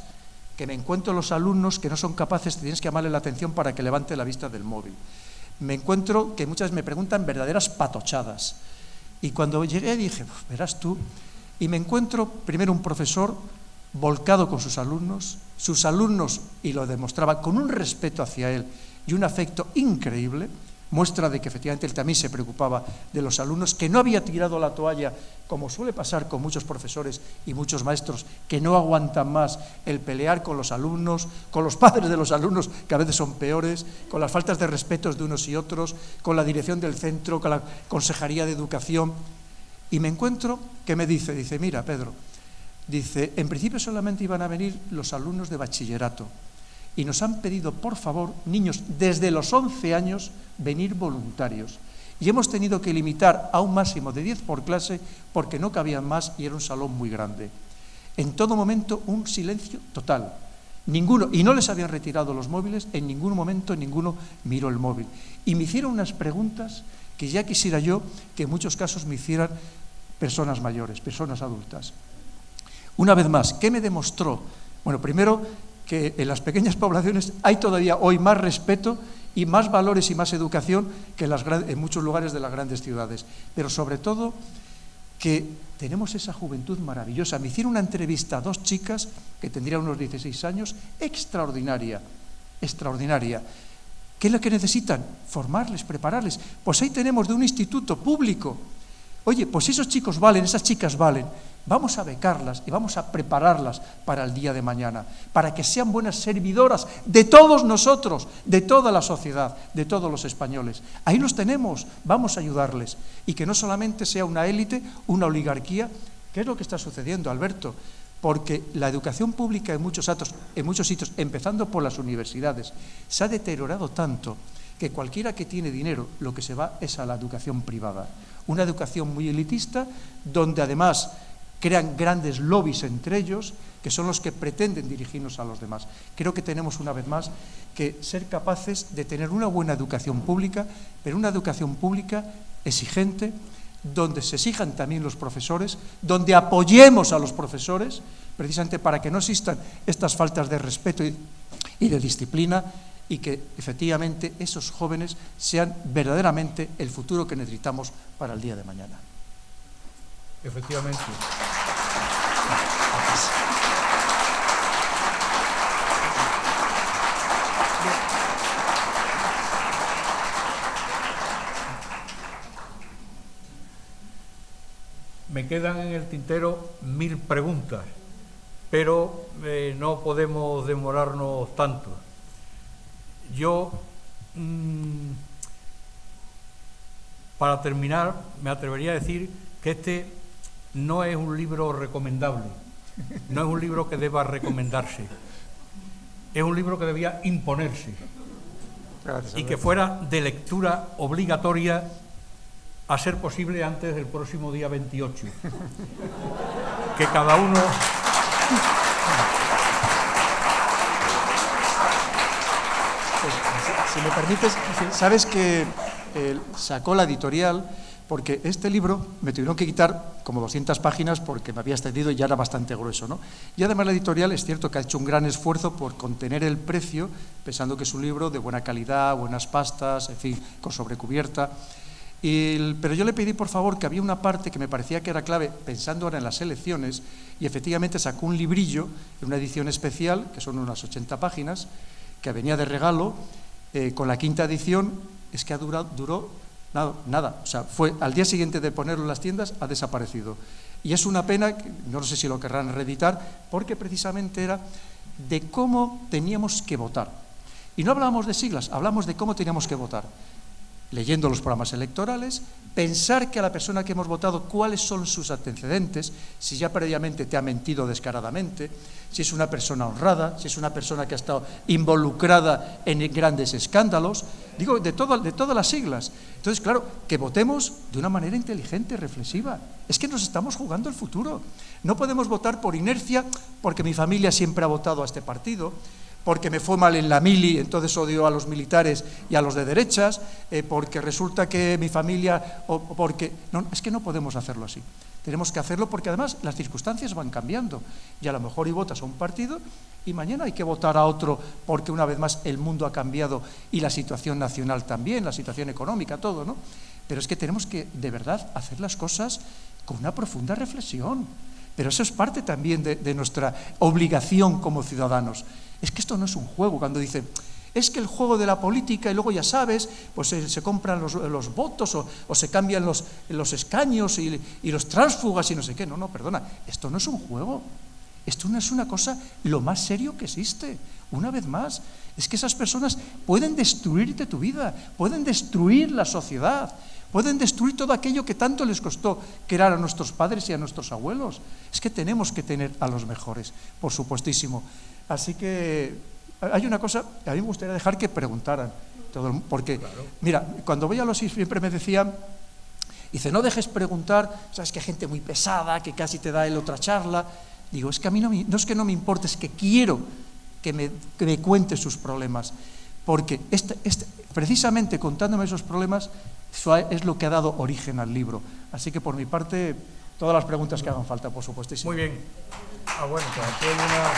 que me encuentro los alumnos que no son capaces, tienes que llamarle la atención para que levante la vista del móvil. Me encuentro que muchas me preguntan verdaderas patochadas. Y cuando llegué dije, verás tú, y me encuentro primero un profesor volcado con sus alumnos, y lo demostraba con un respeto hacia él y un afecto increíble, muestra de que efectivamente él también se preocupaba de los alumnos, que no había tirado la toalla, como suele pasar con muchos profesores y muchos maestros que no aguantan más el pelear con los alumnos, con los padres de los alumnos, que a veces son peores, con las faltas de respeto de unos y otros, con la dirección del centro, con la Consejería de Educación. Y me encuentro que me dice, mira, Pedro, dice, en principio solamente iban a venir los alumnos de bachillerato, y nos han pedido, por favor, niños desde los 11 años, venir voluntarios. Y hemos tenido que limitar a un máximo de 10 por clase porque no cabían más y era un salón muy grande. En todo momento un silencio total. Ninguno, y no les habían retirado los móviles, en ningún momento ninguno miró el móvil. Y me hicieron unas preguntas que ya quisiera yo que en muchos casos me hicieran personas mayores, personas adultas. Una vez más, ¿qué me demostró? Bueno, primero que en las pequeñas poblaciones hay todavía hoy más respeto y más valores y más educación que en muchos lugares de las grandes ciudades. Pero sobre todo que tenemos esa juventud maravillosa. Me hicieron una entrevista a 2 chicas que tendrían unos 16 años, extraordinaria, extraordinaria. ¿Qué es lo que necesitan? Formarles, prepararles. Pues ahí tenemos de un instituto público. Oye, pues si esos chicos valen, esas chicas valen, vamos a becarlas y vamos a prepararlas para el día de mañana, para que sean buenas servidoras de todos nosotros, de toda la sociedad, de todos los españoles. Ahí los tenemos, vamos a ayudarles. Y que no solamente sea una élite, una oligarquía. ¿Qué es lo que está sucediendo, Alberto? Porque la educación pública en muchos sitios, empezando por las universidades, se ha deteriorado tanto que cualquiera que tiene dinero lo que se va es a la educación privada. Una educación muy elitista, donde además crean grandes lobbies entre ellos, que son los que pretenden dirigirnos a los demás. Creo que tenemos una vez más que ser capaces de tener una buena educación pública, pero una educación pública exigente, donde se exijan también los profesores, donde apoyemos a los profesores, precisamente para que no existan estas faltas de respeto y de disciplina, y que efectivamente esos jóvenes sean verdaderamente el futuro que necesitamos para el día de mañana. Efectivamente. Me quedan en el tintero 1000 preguntas, pero no podemos demorarnos tanto. Yo, para terminar, me atrevería a decir que este no es un libro recomendable, no es un libro que deba recomendarse, es un libro que debía imponerse. Gracias, y que fuera de lectura obligatoria, a ser posible antes del próximo día 28. Que cada uno... Si me permites, sabes que sacó la editorial, porque este libro me tuvieron que quitar como 200 páginas porque me había extendido y ya era bastante grueso, ¿no? Y además la editorial es cierto que ha hecho un gran esfuerzo por contener el precio, pensando que es un libro de buena calidad, buenas pastas, en fin, con sobrecubierta. Pero yo le pedí, por favor, que había una parte que me parecía que era clave, pensando ahora en las elecciones, y efectivamente sacó un librillo, en una edición especial, que son unas 80 páginas, que venía de regalo, con la 5ª edición, es que duró nada, o sea, fue al día siguiente de ponerlo en las tiendas, ha desaparecido. Y es una pena, no sé si lo querrán reeditar, porque precisamente era de cómo teníamos que votar. Y no hablábamos de siglas, hablamos de cómo teníamos que votar. Leyendo los programas electorales, pensar que a la persona que hemos votado cuáles son sus antecedentes, si ya previamente te ha mentido descaradamente, si es una persona honrada, si es una persona que ha estado involucrada en grandes escándalos, digo, de todas las siglas. Entonces, claro, que votemos de una manera inteligente, reflexiva. Es que nos estamos jugando el futuro. No podemos votar por inercia, porque mi familia siempre ha votado a este partido, porque me fue mal en la mili, entonces odio a los militares y a los de derechas, porque resulta que mi familia, o porque... No, es que no podemos hacerlo así. Tenemos que hacerlo porque además las circunstancias van cambiando. Y a lo mejor hoy votas a un partido y mañana hay que votar a otro porque una vez más el mundo ha cambiado y la situación nacional también, la situación económica, todo, ¿no? Pero es que tenemos que, de verdad, hacer las cosas con una profunda reflexión. Pero eso es parte también de nuestra obligación como ciudadanos. Es que esto no es un juego, cuando dicen, es que el juego de la política y luego ya sabes, pues se compran los votos o se cambian los escaños y los tránsfugas y no sé qué. No, perdona, esto no es un juego, esto no es una cosa lo más serio que existe. Una vez más, es que esas personas pueden destruirte tu vida, pueden destruir la sociedad, pueden destruir todo aquello que tanto les costó crear a nuestros padres y a nuestros abuelos. Es que tenemos que tener a los mejores, por supuestísimo. Así que hay una cosa que a mí me gustaría dejar que preguntaran, porque, claro, mira, cuando voy a los SIS siempre me decían, dice, no dejes preguntar, sabes que hay gente muy pesada, que casi te da él otra charla. Digo, es que a mí no es que no me importe, es que quiero que me cuente sus problemas, porque precisamente contándome esos problemas es lo que ha dado origen al libro. Así que por mi parte, todas las preguntas que hagan falta, por supuesto. Muy bien. Bueno, pues aquí hay una...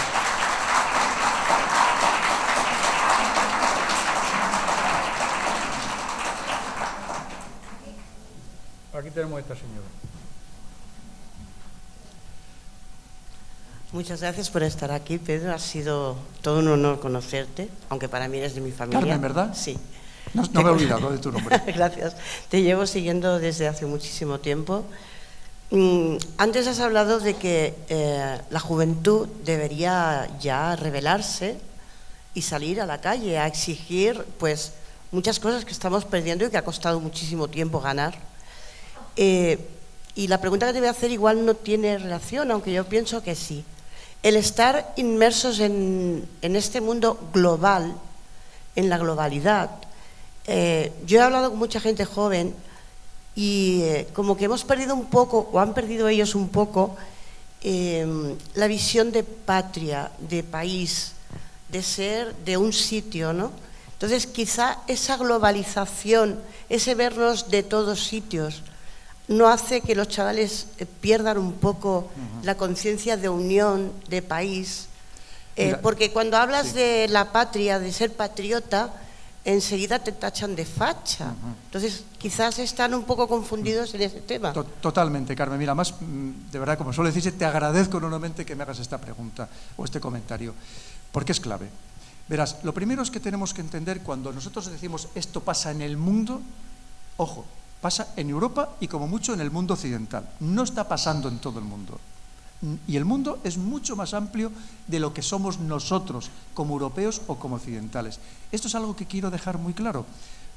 Aquí tenemos a esta señora. Muchas gracias por estar aquí, Pedro. Ha sido todo un honor conocerte, aunque para mí eres de mi familia. Carmen, ¿verdad? Sí. No me he olvidado de tu nombre. Gracias. Te llevo siguiendo desde hace muchísimo tiempo. Antes has hablado de que la juventud debería ya rebelarse y salir a la calle a exigir pues muchas cosas que estamos perdiendo y que ha costado muchísimo tiempo ganar. Y la pregunta que te voy a hacer igual no tiene relación, aunque yo pienso que sí. El estar inmersos en este mundo global, en la globalidad. Yo he hablado con mucha gente joven y como que hemos perdido un poco, o han perdido ellos un poco, la visión de patria, de país, de ser de un sitio, ¿no? Entonces quizá esa globalización, ese vernos de todos sitios, no hace que los chavales pierdan un poco la conciencia de unión, de país, porque cuando hablas de la patria, de ser patriota, enseguida te tachan de facha. Entonces quizás están un poco confundidos en ese tema. Totalmente, Carmen. Mira, más de verdad, como suelo decirse, te agradezco enormemente que me hagas esta pregunta o este comentario, porque es clave. Verás, lo primero es que tenemos que entender cuando nosotros decimos esto pasa en el mundo, ojo, pasa en Europa y como mucho en el mundo occidental. No está pasando en todo el mundo. Y el mundo es mucho más amplio de lo que somos nosotros como europeos o como occidentales. Esto es algo que quiero dejar muy claro.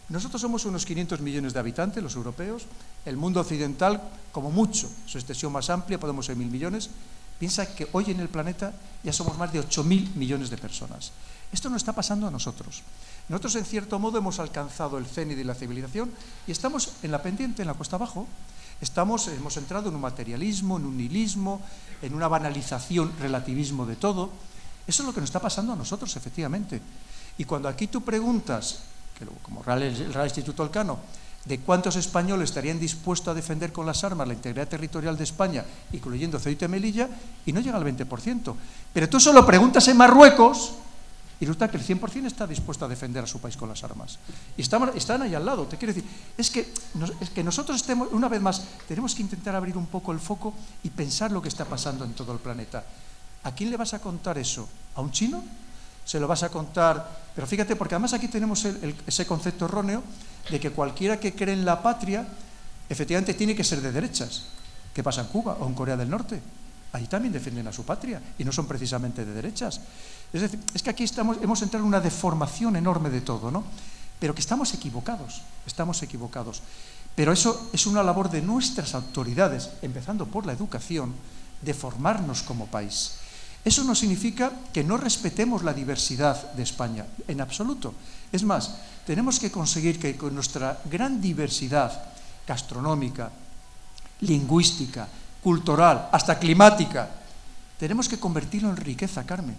Nosotros somos unos 500 millones de habitantes, los europeos. El mundo occidental, como mucho, su extensión más amplia, podemos ser 1.000 millones. Piensa que hoy en el planeta ya somos más de 8.000 millones de personas. Esto no está pasando a nosotros. Nosotros, en cierto modo, hemos alcanzado el cenit de la civilización y estamos en la pendiente, en la cuesta abajo. Hemos entrado en un materialismo, en un nihilismo, en una banalización, relativismo de todo. Eso es lo que nos está pasando a nosotros, efectivamente. Y cuando aquí tú preguntas, como el Real Instituto Elcano, de cuántos españoles estarían dispuestos a defender con las armas la integridad territorial de España, incluyendo Ceuta y Melilla, y no llega al 20%. Pero tú solo preguntas en Marruecos y resulta que el 100% está dispuesto a defender a su país con las armas. Y están ahí al lado. Te quiero decir, es que nosotros una vez más, tenemos que intentar abrir un poco el foco y pensar lo que está pasando en todo el planeta. ¿A quién le vas a contar eso? ¿A un chino? ¿Se lo vas a contar? Pero fíjate, porque además aquí tenemos ese concepto erróneo de que cualquiera que cree en la patria, efectivamente tiene que ser de derechas. ¿Qué pasa en Cuba o en Corea del Norte? Ahí también defienden a su patria y no son precisamente de derechas. Es decir, es que aquí hemos entrado en una deformación enorme de todo, ¿no? Pero que estamos equivocados. Pero eso es una labor de nuestras autoridades, empezando por la educación, de formarnos como país. Eso no significa que no respetemos la diversidad de España, en absoluto. Es más, tenemos que conseguir que con nuestra gran diversidad gastronómica, lingüística, cultural, hasta climática, tenemos que convertirlo en riqueza, Carmen.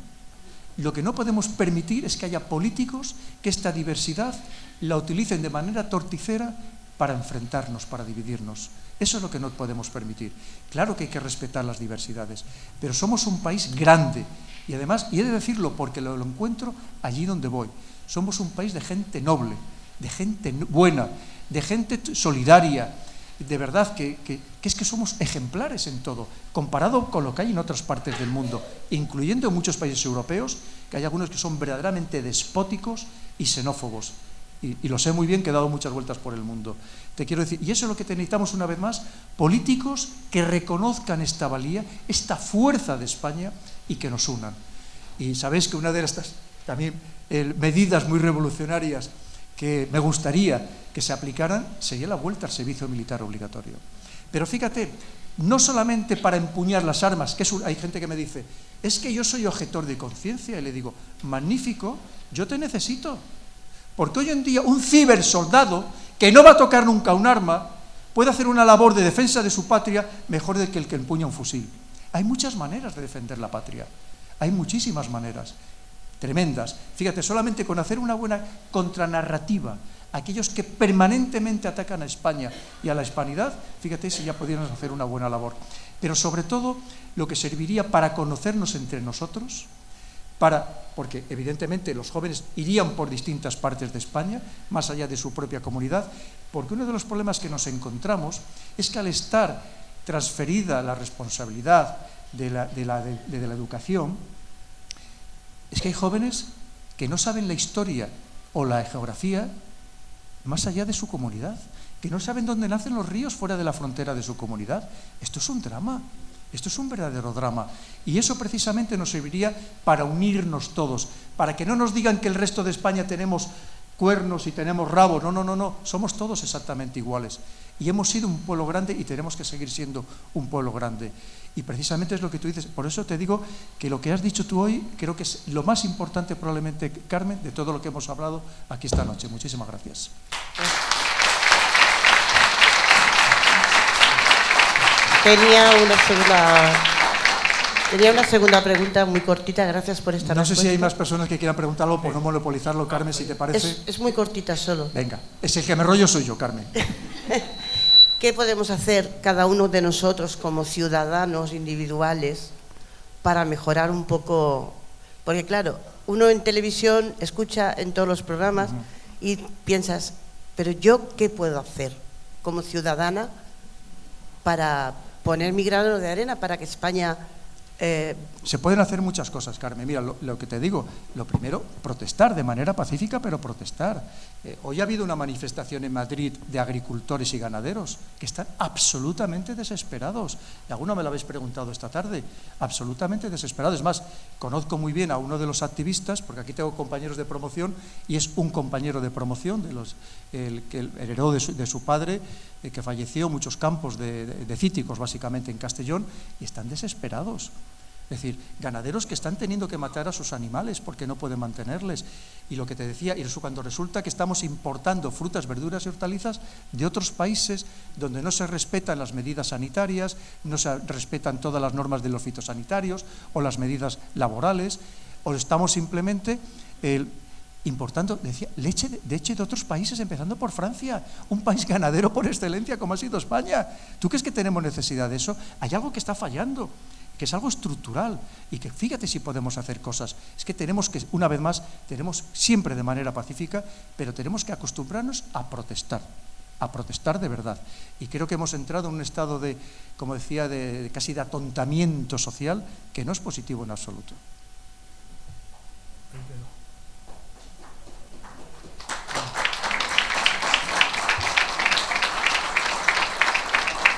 Lo que no podemos permitir es que haya políticos que esta diversidad la utilicen de manera torticera para enfrentarnos, para dividirnos. Eso es lo que no podemos permitir. Claro que hay que respetar las diversidades, pero somos un país grande y además, y he de decirlo porque lo encuentro allí donde voy, somos un país de gente noble, de gente buena, de gente solidaria. De verdad que es que somos ejemplares en todo, comparado con lo que hay en otras partes del mundo, incluyendo en muchos países europeos, que hay algunos que son verdaderamente despóticos y xenófobos. Y lo sé muy bien, que he dado muchas vueltas por el mundo. Te quiero decir, y eso es lo que necesitamos una vez más, políticos que reconozcan esta valía, esta fuerza de España y que nos unan. Y sabéis que una de estas también medidas muy revolucionarias que me gustaría que se aplicaran sería la vuelta al servicio militar obligatorio. Pero fíjate, no solamente para empuñar las armas, que hay gente que me dice, es que yo soy objetor de conciencia, y le digo, magnífico, yo te necesito. Porque hoy en día un cibersoldado, que no va a tocar nunca un arma, puede hacer una labor de defensa de su patria mejor que el que empuña un fusil. Hay muchas maneras de defender la patria, hay muchísimas maneras, tremendas. Fíjate, solamente con hacer una buena contranarrativa a aquellos que permanentemente atacan a España y a la hispanidad, fíjate si ya podríamos hacer una buena labor. Pero sobre todo, lo que serviría para conocernos entre nosotros, porque evidentemente los jóvenes irían por distintas partes de España, más allá de su propia comunidad, porque uno de los problemas que nos encontramos es que al estar transferida la responsabilidad de la educación, es que hay jóvenes que no saben la historia o la geografía más allá de su comunidad, que no saben dónde nacen los ríos fuera de la frontera de su comunidad. Esto es un drama. Esto es un verdadero drama, y eso precisamente nos serviría para unirnos todos, para que no nos digan que el resto de España tenemos cuernos y tenemos rabos. No, somos todos exactamente iguales, y hemos sido un pueblo grande y tenemos que seguir siendo un pueblo grande, y precisamente es lo que tú dices. Por eso te digo que lo que has dicho tú hoy creo que es lo más importante probablemente, Carmen, de todo lo que hemos hablado aquí esta noche. Muchísimas gracias. Tenía una segunda pregunta muy cortita, gracias por esta respuesta. No sé si hay más personas que quieran preguntar algo, por no monopolizarlo, Carmen, si te parece. Es muy cortita solo. Venga, es el que me rollo soy yo, Carmen. ¿Qué podemos hacer cada uno de nosotros como ciudadanos individuales para mejorar un poco? Porque claro, uno en televisión escucha en todos los programas y piensas, pero ¿yo qué puedo hacer como ciudadana para poner mi grano de arena para que España... Se pueden hacer muchas cosas, Carmen. Mira, lo que te digo, lo primero, protestar de manera pacífica, pero protestar. Hoy ha habido una manifestación en Madrid de agricultores y ganaderos que están absolutamente desesperados. Y alguno me lo habéis preguntado esta tarde, absolutamente desesperados. Es más, conozco muy bien a uno de los activistas, porque aquí tengo compañeros de promoción, y es un compañero de promoción, el que heredó de su padre, que falleció, muchos campos de cítricos, básicamente, en Castellón, y están desesperados. Es decir, ganaderos que están teniendo que matar a sus animales porque no pueden mantenerles. Y lo que te decía, y eso cuando resulta que estamos importando frutas, verduras y hortalizas de otros países donde no se respetan las medidas sanitarias, no se respetan todas las normas de los fitosanitarios o las medidas laborales, o estamos simplemente importando, decía, leche de otros países, empezando por Francia, un país ganadero por excelencia como ha sido España. ¿Tú crees que tenemos necesidad de eso? Hay algo que está fallando, que es algo estructural, y que fíjate si podemos hacer cosas. Es que tenemos que, una vez más, tenemos siempre de manera pacífica, pero tenemos que acostumbrarnos a protestar de verdad. Y creo que hemos entrado en un estado de, como decía, de casi de atontamiento social, que no es positivo en absoluto.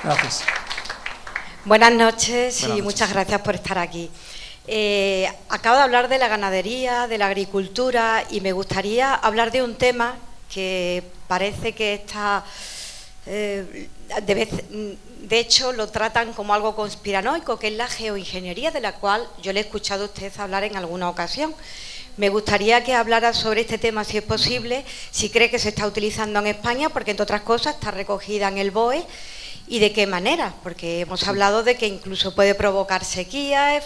Gracias. Buenas noches y muchas gracias por estar aquí. Acabo de hablar de la ganadería, de la agricultura, y me gustaría hablar de un tema que parece que está, de hecho lo tratan como algo conspiranoico, que es la geoingeniería, de la cual yo le he escuchado a usted hablar en alguna ocasión. Me gustaría que hablara sobre este tema, si es posible, si cree que se está utilizando en España, porque entre otras cosas está recogida en el BOE. ¿Y de qué manera? Porque hemos hablado de que incluso puede provocar sequías.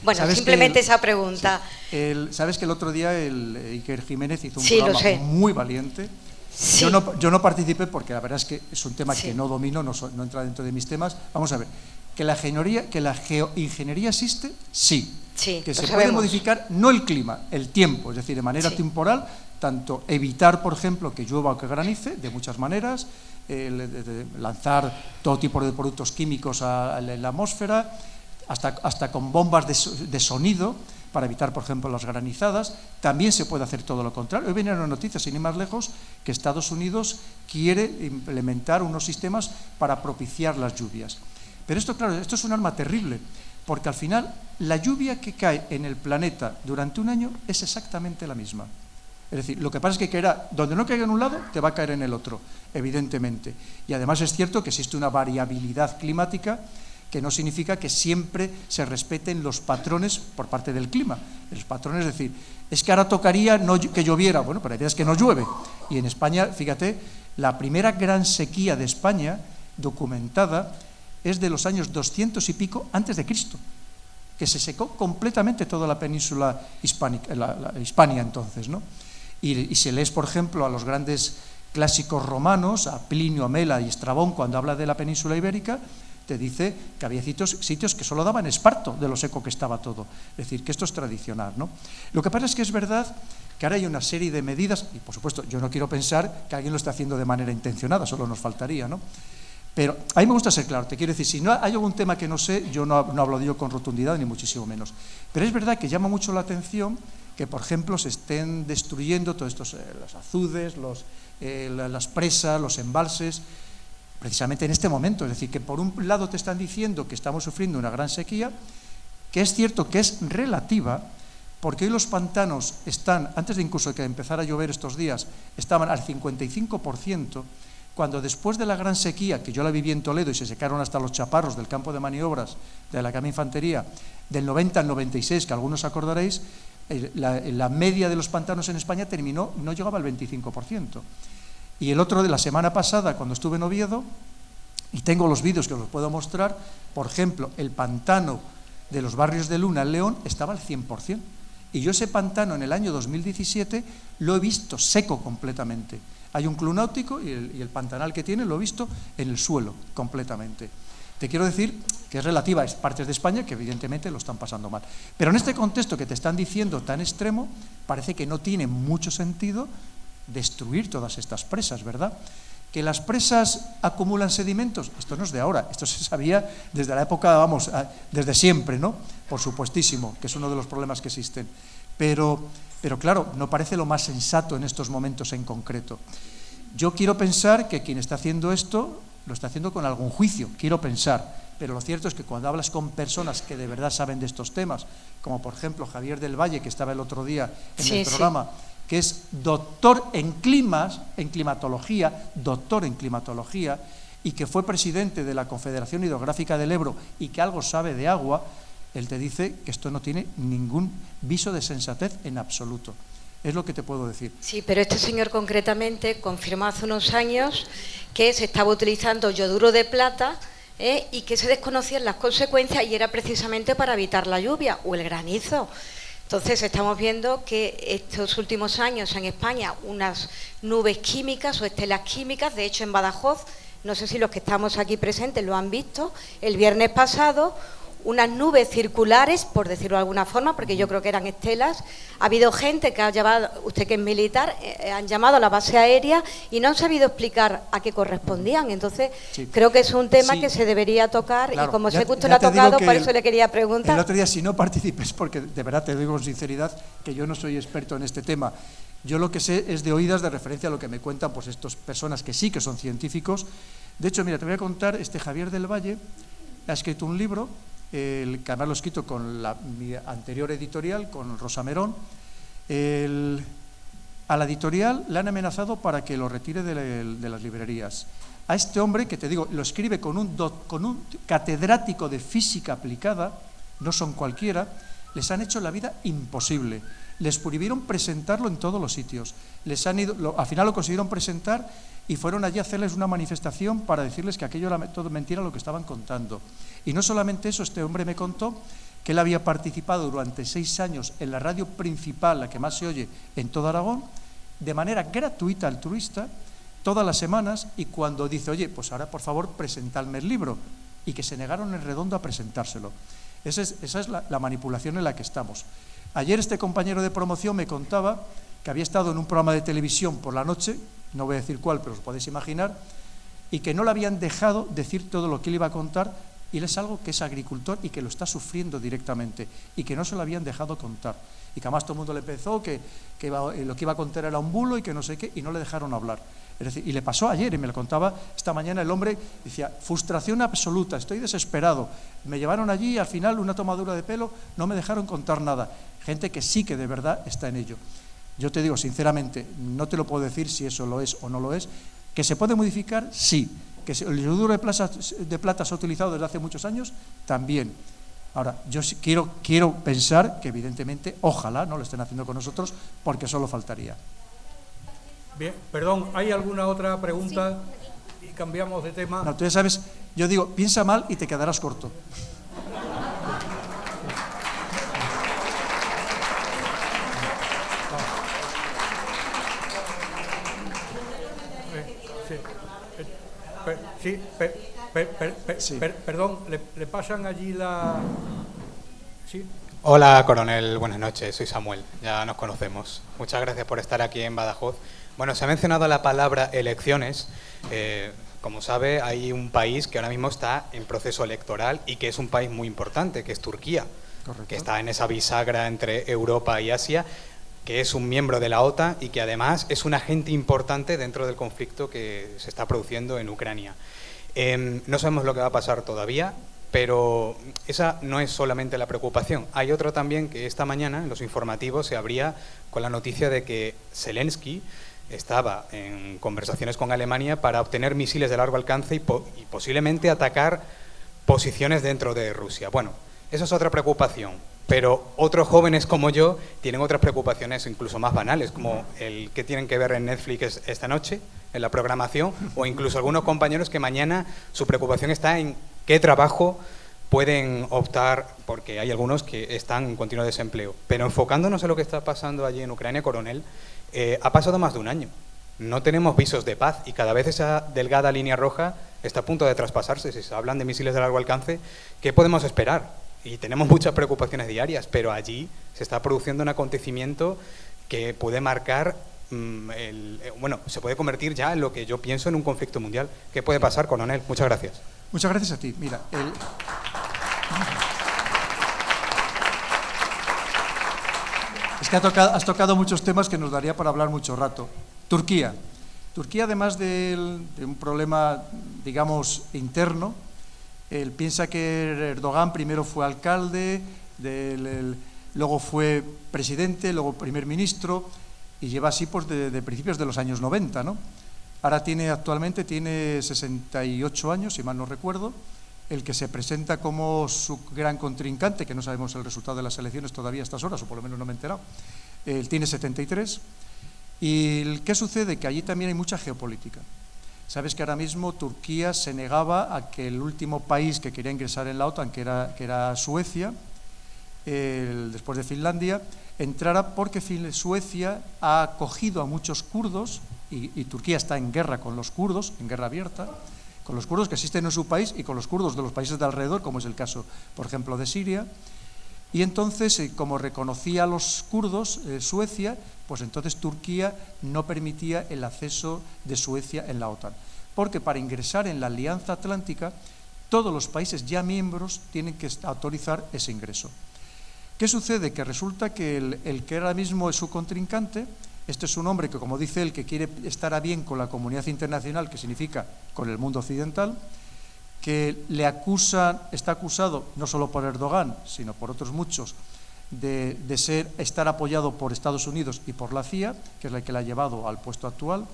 Bueno, simplemente esa pregunta. Sí. Sabes que el otro día Iker Jiménez hizo un programa muy valiente. Sí. Yo no participé porque la verdad es que es un tema que no domino, no entra dentro de mis temas. Vamos a ver, que la geoingeniería existe, sí. Que se puede modificar, no el clima, el tiempo, es decir, de manera temporal, tanto evitar, por ejemplo, que llueva o que granice, de muchas maneras, lanzar todo tipo de productos químicos a la atmósfera, hasta con bombas de sonido para evitar, por ejemplo, las granizadas. También se puede hacer todo lo contrario. Hoy viene una noticia, sin ir más lejos, que Estados Unidos quiere implementar unos sistemas para propiciar las lluvias. Pero esto, claro, esto es un arma terrible, porque al final la lluvia que cae en el planeta durante un año es exactamente la misma. Es decir, lo que pasa es que caerá, donde no caiga en un lado, te va a caer en el otro, evidentemente. Y además es cierto que existe una variabilidad climática que no significa que siempre se respeten los patrones por parte del clima. Los patrones, es decir, es que ahora tocaría que lloviera, bueno, pero la idea es que no llueve. Y en España, fíjate, la primera gran sequía de España documentada es de los años 200 y pico antes de Cristo, que se secó completamente toda la península hispánica, la Hispania entonces, ¿no? Y si lees, por ejemplo, a los grandes clásicos romanos, a Plinio, a Mela y Estrabón, cuando habla de la península ibérica, te dice que había sitios que solo daban esparto de lo seco que estaba todo. Es decir, que esto es tradicional, ¿no? Lo que pasa es que es verdad que ahora hay una serie de medidas, y por supuesto yo no quiero pensar que alguien lo está haciendo de manera intencionada, solo nos faltaría, ¿no? Pero a mí me gusta ser claro, te quiero decir, si no hay algún tema que no sé, yo no hablo de ello con rotundidad, ni muchísimo menos. Pero es verdad que llama mucho la atención que, por ejemplo, se estén destruyendo todos estos, los azudes, las presas, los embalses, precisamente en este momento. Es decir, que por un lado te están diciendo que estamos sufriendo una gran sequía, que es cierto que es relativa, porque hoy los pantanos están, antes de incluso que empezara a llover estos días, estaban al 55%, cuando después de la gran sequía, que yo la viví en Toledo y se secaron hasta los chaparros del campo de maniobras de la Academia de Infantería, del 90 al 96, que algunos acordaréis, la media de los pantanos en España no llegaba al 25%. Y el otro de la semana pasada, cuando estuve en Oviedo, y tengo los vídeos que os los puedo mostrar, por ejemplo, el pantano de los barrios de Luna, en León, estaba al 100%. Y yo ese pantano en el año 2017 lo he visto seco completamente. Hay un club náutico y el pantanal que tiene lo he visto en el suelo completamente. Te quiero decir que es relativa a partes de España que evidentemente lo están pasando mal. Pero en este contexto que te están diciendo tan extremo, parece que no tiene mucho sentido destruir todas estas presas, ¿verdad? Que las presas acumulan sedimentos, esto no es de ahora, esto se sabía desde la época, vamos, desde siempre, ¿no? Por supuestísimo, que es uno de los problemas que existen. Pero claro, no parece lo más sensato en estos momentos en concreto. Yo quiero pensar que quien está haciendo esto lo está haciendo con algún juicio, quiero pensar, pero lo cierto es que cuando hablas con personas que de verdad saben de estos temas, como por ejemplo Javier del Valle, que estaba el otro día en el programa, que es doctor en climatología, y que fue presidente de la Confederación Hidrográfica del Ebro y que algo sabe de agua, él te dice que esto no tiene ningún viso de sensatez en absoluto. Es lo que te puedo decir. Sí, pero este señor concretamente confirmó hace unos años que se estaba utilizando yoduro de plata y que se desconocían las consecuencias y era precisamente para evitar la lluvia o el granizo. Entonces estamos viendo que estos últimos años en España unas nubes químicas o estelas químicas, de hecho en Badajoz, no sé si los que estamos aquí presentes lo han visto, el viernes pasado, unas nubes circulares, por decirlo de alguna forma, porque yo creo que eran estelas. Ha habido gente que ha llamado, usted que es militar, han llamado a la base aérea y no han sabido explicar a qué correspondían. Entonces, creo que es un tema que se debería tocar, claro, y como sé que usted lo ha tocado, por eso le quería preguntar. El otro día, si no participes, porque de verdad te digo con sinceridad que yo no soy experto en este tema, yo lo que sé es de oídas de referencia a lo que me cuentan pues estas personas que sí que son científicos. De hecho, mira, te voy a contar, Javier del Valle ha escrito un libro, que además lo he escrito con mi anterior editorial, con Rosa Merón. A la editorial le han amenazado para que lo retire de las librerías. A este hombre, que te digo, lo escribe con un catedrático de física aplicada, no son cualquiera, les han hecho la vida imposible. Les prohibieron presentarlo en todos los sitios. Al final lo consiguieron presentar y fueron allí a hacerles una manifestación para decirles que aquello era todo mentira lo que estaban contando. Y no solamente eso, este hombre me contó que él había participado durante 6 años en la radio principal, la que más se oye en todo Aragón, de manera gratuita, altruista, todas las semanas, y cuando dice, oye, pues ahora por favor presentadme el libro, y que se negaron en redondo a presentárselo. Esa es la manipulación en la que estamos. Ayer este compañero de promoción me contaba que había estado en un programa de televisión por la noche, no voy a decir cuál, pero os podéis imaginar, y que no le habían dejado decir todo lo que él iba a contar, y él es algo que es agricultor y que lo está sufriendo directamente, y que no se lo habían dejado contar, y que además todo el mundo le pensó que lo que iba a contar era un bulo y que no sé qué, y no le dejaron hablar. Es decir, y le pasó ayer, y me lo contaba esta mañana el hombre, decía, frustración absoluta, estoy desesperado, me llevaron allí y al final una tomadura de pelo, no me dejaron contar nada. Gente que sí que de verdad está en ello. Yo te digo sinceramente, no te lo puedo decir si eso lo es o no lo es. ¿Que se puede modificar? Sí. ¿Que el yoduro de plata se ha utilizado desde hace muchos años? También. Ahora, yo sí quiero pensar que evidentemente, ojalá no lo estén haciendo con nosotros, porque solo faltaría. Bien, perdón, ¿hay alguna otra pregunta? Y cambiamos de tema. No, tú ya sabes, yo digo, piensa mal y te quedarás corto. Perdón, ¿le pasan allí la...? ¿Sí? Hola, coronel, buenas noches, soy Samuel, ya nos conocemos. Muchas gracias por estar aquí en Badajoz. Bueno, se ha mencionado la palabra elecciones. Como sabe, hay un país que ahora mismo está en proceso electoral y que es un país muy importante, que es Turquía. Correcto. Que está en esa bisagra entre Europa y Asia, que es un miembro de la OTAN y que además es un agente importante dentro del conflicto que se está produciendo en Ucrania. No sabemos lo que va a pasar todavía, pero esa no es solamente la preocupación. Hay otro también, que esta mañana en los informativos se abría con la noticia de que Zelensky estaba en conversaciones con Alemania para obtener misiles de largo alcance y posiblemente atacar posiciones dentro de Rusia. Bueno, esa es otra preocupación, pero otros jóvenes como yo tienen otras preocupaciones incluso más banales, como el que tienen que ver en Netflix esta noche, en la programación, o incluso algunos compañeros que mañana su preocupación está en qué trabajo pueden optar, porque hay algunos que están en continuo desempleo. Pero enfocándonos en lo que está pasando allí en Ucrania, coronel, ha pasado más de un año. No tenemos visos de paz y cada vez esa delgada línea roja está a punto de traspasarse. Si se hablan de misiles de largo alcance, ¿qué podemos esperar? Y tenemos muchas preocupaciones diarias, pero allí se está produciendo un acontecimiento que puede marcar, se puede convertir ya en lo que yo pienso en un conflicto mundial. ¿Qué puede pasar, coronel? Muchas gracias. Muchas gracias a ti. Mira, es que has tocado muchos temas que nos daría para hablar mucho rato. Turquía. Turquía, además de un problema, digamos, interno, él piensa que Erdogan primero fue alcalde, luego fue presidente, luego primer ministro, y lleva así pues de principios de los años 90, ¿no? Ahora actualmente tiene 68 años, si mal no recuerdo. El que se presenta como su gran contrincante, que no sabemos el resultado de las elecciones todavía a estas horas, o por lo menos no me he enterado, él tiene 73. ¿Y qué sucede? Que allí también hay mucha geopolítica. Sabes que ahora mismo Turquía se negaba a que el último país que quería ingresar en la OTAN, que era Suecia, después de Finlandia, entrara porque Suecia ha acogido a muchos kurdos y Turquía está en guerra con los kurdos, en guerra abierta, con los kurdos que existen en su país y con los kurdos de los países de alrededor, como es el caso, por ejemplo, de Siria. Y entonces, como reconocía a los kurdos, Suecia, pues entonces Turquía no permitía el acceso de Suecia en la OTAN. Porque para ingresar en la Alianza Atlántica, todos los países ya miembros tienen que autorizar ese ingreso. ¿Qué sucede? Que resulta que el que ahora mismo es su contrincante, este es un hombre que, como dice él, que quiere estar a bien con la comunidad internacional, que significa con el mundo occidental, que está acusado, no solo por Erdogan, sino por otros muchos, de estar apoyado por Estados Unidos y por la CIA, que es la que le ha llevado al puesto actual.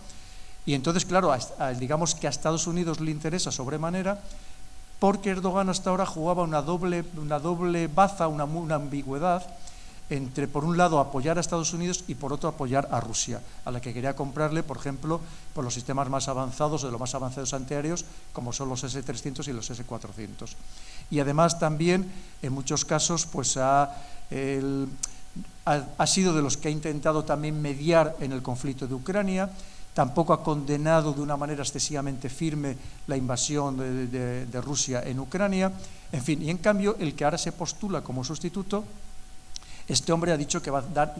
Y entonces, claro, digamos que a Estados Unidos le interesa sobremanera, porque Erdogan hasta ahora jugaba una doble baza, una ambigüedad, entre, por un lado, apoyar a Estados Unidos y, por otro, apoyar a Rusia, a la que quería comprarle, por ejemplo, por los sistemas más avanzados, de los más avanzados antiaéreos, como son los S-300 y los S-400. Y además también, en muchos casos, pues ha sido de los que ha intentado también mediar en el conflicto de Ucrania. Tampoco ha condenado de una manera excesivamente firme la invasión de Rusia en Ucrania. En fin, y en cambio, el que ahora se postula como sustituto, este hombre ha dicho que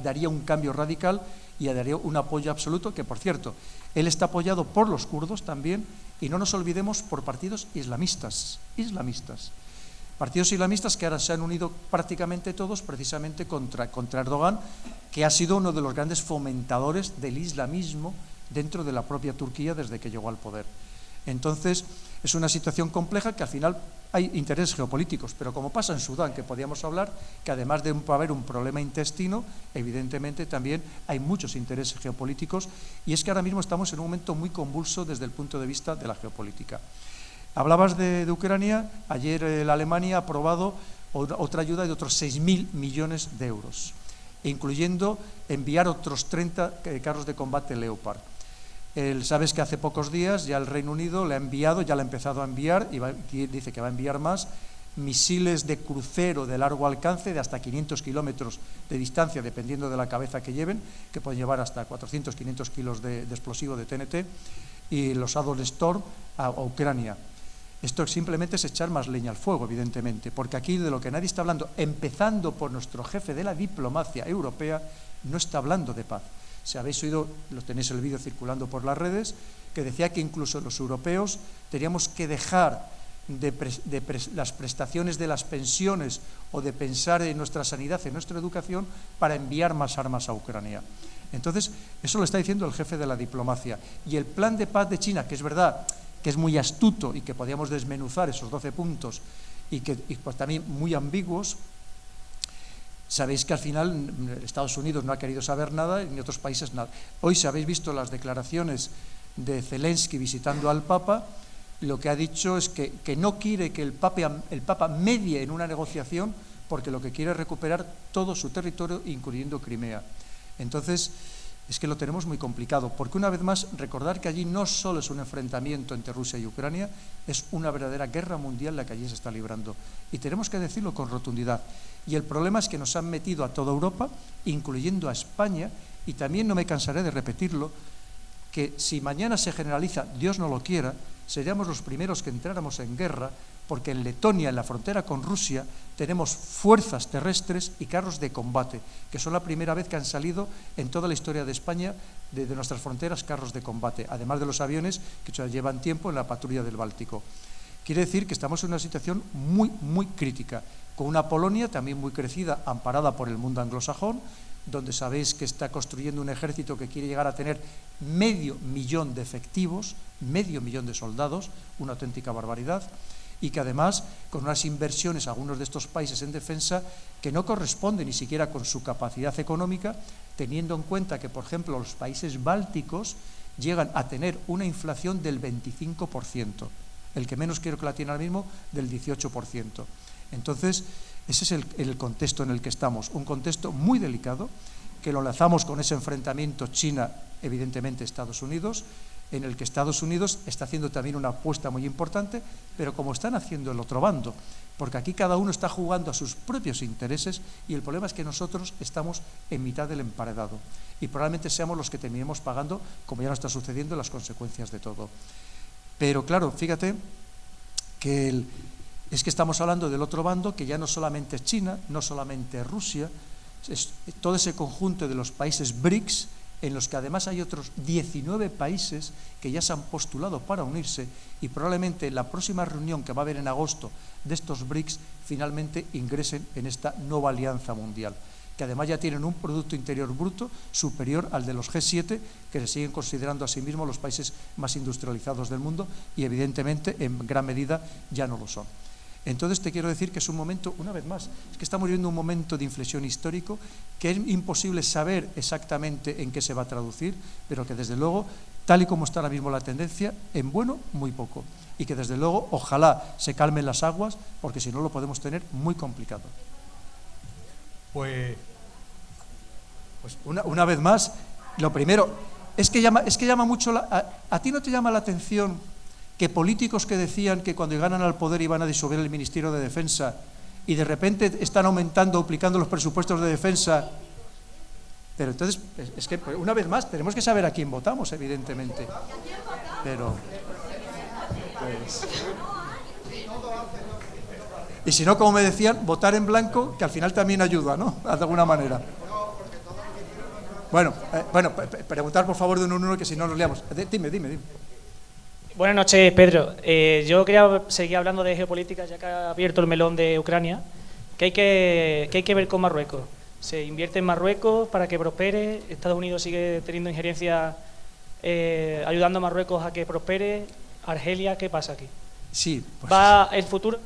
daría un cambio radical y daría un apoyo absoluto, que por cierto, él está apoyado por los kurdos también, y no nos olvidemos por partidos islamistas. Partidos islamistas que ahora se han unido prácticamente todos precisamente contra Erdogan, que ha sido uno de los grandes fomentadores del islamismo dentro de la propia Turquía desde que llegó al poder. Entonces, es una situación compleja que al final hay intereses geopolíticos, pero como pasa en Sudán, que podíamos hablar, que además de haber un problema intestino, evidentemente también hay muchos intereses geopolíticos, y es que ahora mismo estamos en un momento muy convulso desde el punto de vista de la geopolítica. Hablabas de Ucrania. Ayer la Alemania ha aprobado otra ayuda de otros 6.000 millones de euros, incluyendo enviar otros 30 carros de combate Leopard. Sabes que hace pocos días ya el Reino Unido le ha enviado, ya le ha empezado a enviar, y dice que va a enviar más, misiles de crucero de largo alcance de hasta 500 kilómetros de distancia, dependiendo de la cabeza que lleven, que pueden llevar hasta 400, 500 kilos de explosivo de TNT, y los Adol Storm a Ucrania. Esto simplemente es echar más leña al fuego, evidentemente, porque aquí de lo que nadie está hablando, empezando por nuestro jefe de la diplomacia europea, no está hablando de paz. Si habéis oído, lo tenéis el vídeo circulando por las redes, que decía que incluso los europeos teníamos que dejar las prestaciones de las pensiones o de pensar en nuestra sanidad, en nuestra educación, para enviar más armas a Ucrania. Entonces, eso lo está diciendo el jefe de la diplomacia. Y el plan de paz de China, que es verdad que es muy astuto y que podíamos desmenuzar esos 12 puntos y pues también muy ambiguos. Sabéis que al final Estados Unidos no ha querido saber nada, ni otros países nada. Hoy, si habéis visto las declaraciones de Zelensky visitando al Papa, lo que ha dicho es que no quiere que el Papa medie en una negociación, porque lo que quiere es recuperar todo su territorio, incluyendo Crimea. Entonces, es que lo tenemos muy complicado, porque una vez más, recordar que allí no solo es un enfrentamiento entre Rusia y Ucrania, es una verdadera guerra mundial la que allí se está librando. Y tenemos que decirlo con rotundidad. Y el problema es que nos han metido a toda Europa, incluyendo a España, y también no me cansaré de repetirlo, que si mañana se generaliza, Dios no lo quiera, seríamos los primeros que entráramos en guerra, porque en Letonia, en la frontera con Rusia, tenemos fuerzas terrestres y carros de combate, que son la primera vez que han salido en toda la historia de España, de nuestras fronteras, carros de combate, además de los aviones que ya llevan tiempo en la patrulla del Báltico. Quiere decir que estamos en una situación muy, muy crítica, con una Polonia también muy crecida, amparada por el mundo anglosajón, donde sabéis que está construyendo un ejército que quiere llegar a tener 500.000 de efectivos, 500.000 de soldados, una auténtica barbaridad, y que además con unas inversiones algunos de estos países en defensa que no corresponden ni siquiera con su capacidad económica, teniendo en cuenta que, por ejemplo, los países bálticos llegan a tener una inflación del 25%, el que menos creo que la tiene ahora mismo del 18%. Entonces, ese es el contexto en el que estamos, un contexto muy delicado, que lo enlazamos con ese enfrentamiento China, evidentemente Estados Unidos, en el que Estados Unidos está haciendo también una apuesta muy importante, pero como están haciendo el otro bando, porque aquí cada uno está jugando a sus propios intereses, y el problema es que nosotros estamos en mitad del emparedado y probablemente seamos los que terminemos pagando, como ya nos está sucediendo, las consecuencias de todo. Pero claro, fíjate que es que estamos hablando del otro bando, que ya no solamente es China, no solamente es Rusia, es todo ese conjunto de los países BRICS, en los que además hay otros 19 países que ya se han postulado para unirse, y probablemente en la próxima reunión que va a haber en agosto de estos BRICS finalmente ingresen en esta nueva alianza mundial, que además ya tienen un Producto Interior Bruto superior al de los G7, que se siguen considerando a sí mismos los países más industrializados del mundo, y evidentemente en gran medida ya no lo son. Entonces te quiero decir que es un momento, una vez más, es que estamos viviendo un momento de inflexión histórico que es imposible saber exactamente en qué se va a traducir, pero que desde luego, tal y como está ahora mismo la tendencia, en bueno, muy poco. Y que desde luego, ojalá se calmen las aguas, porque si no lo podemos tener muy complicado. Pues una vez más, lo primero, es que llama mucho, ¿a ti no te llama la atención que políticos que decían que cuando llegaran al poder iban a disolver el Ministerio de Defensa y de repente están aumentando, duplicando los presupuestos de defensa? Pero entonces, es que una vez más tenemos que saber a quién votamos, evidentemente. Pero, pues, y si no, como me decían, votar en blanco, que al final también ayuda, ¿no? De alguna manera. Bueno, preguntar por favor de uno en uno, que si no nos liamos. Dime. Buenas noches, Pedro. Yo quería seguir hablando de geopolítica, ya que ha abierto el melón de Ucrania. ¿Qué hay que ver con Marruecos? ¿Se invierte en Marruecos para que prospere? ¿Estados Unidos sigue teniendo injerencia ayudando a Marruecos a que prospere? ¿Argelia? ¿Qué pasa aquí? Sí. ¿Va el futuro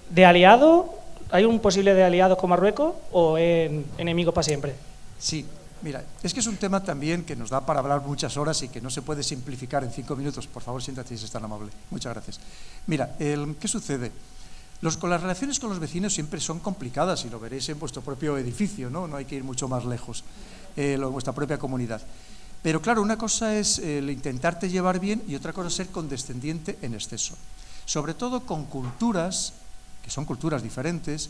¿De aliado? ¿Hay un posible de aliados con Marruecos o es enemigo para siempre? Sí, mira, es que es un tema también que nos da para hablar muchas horas y que no se puede simplificar en 5 minutos. Por favor, siéntate si es tan amable. Muchas gracias. Mira, ¿qué sucede? Las relaciones con los vecinos siempre son complicadas y lo veréis en vuestro propio edificio, ¿no? No hay que ir mucho más lejos, vuestra propia comunidad. Pero claro, una cosa es el intentarte llevar bien y otra cosa es ser condescendiente en exceso. Sobre todo con culturas, que son culturas diferentes,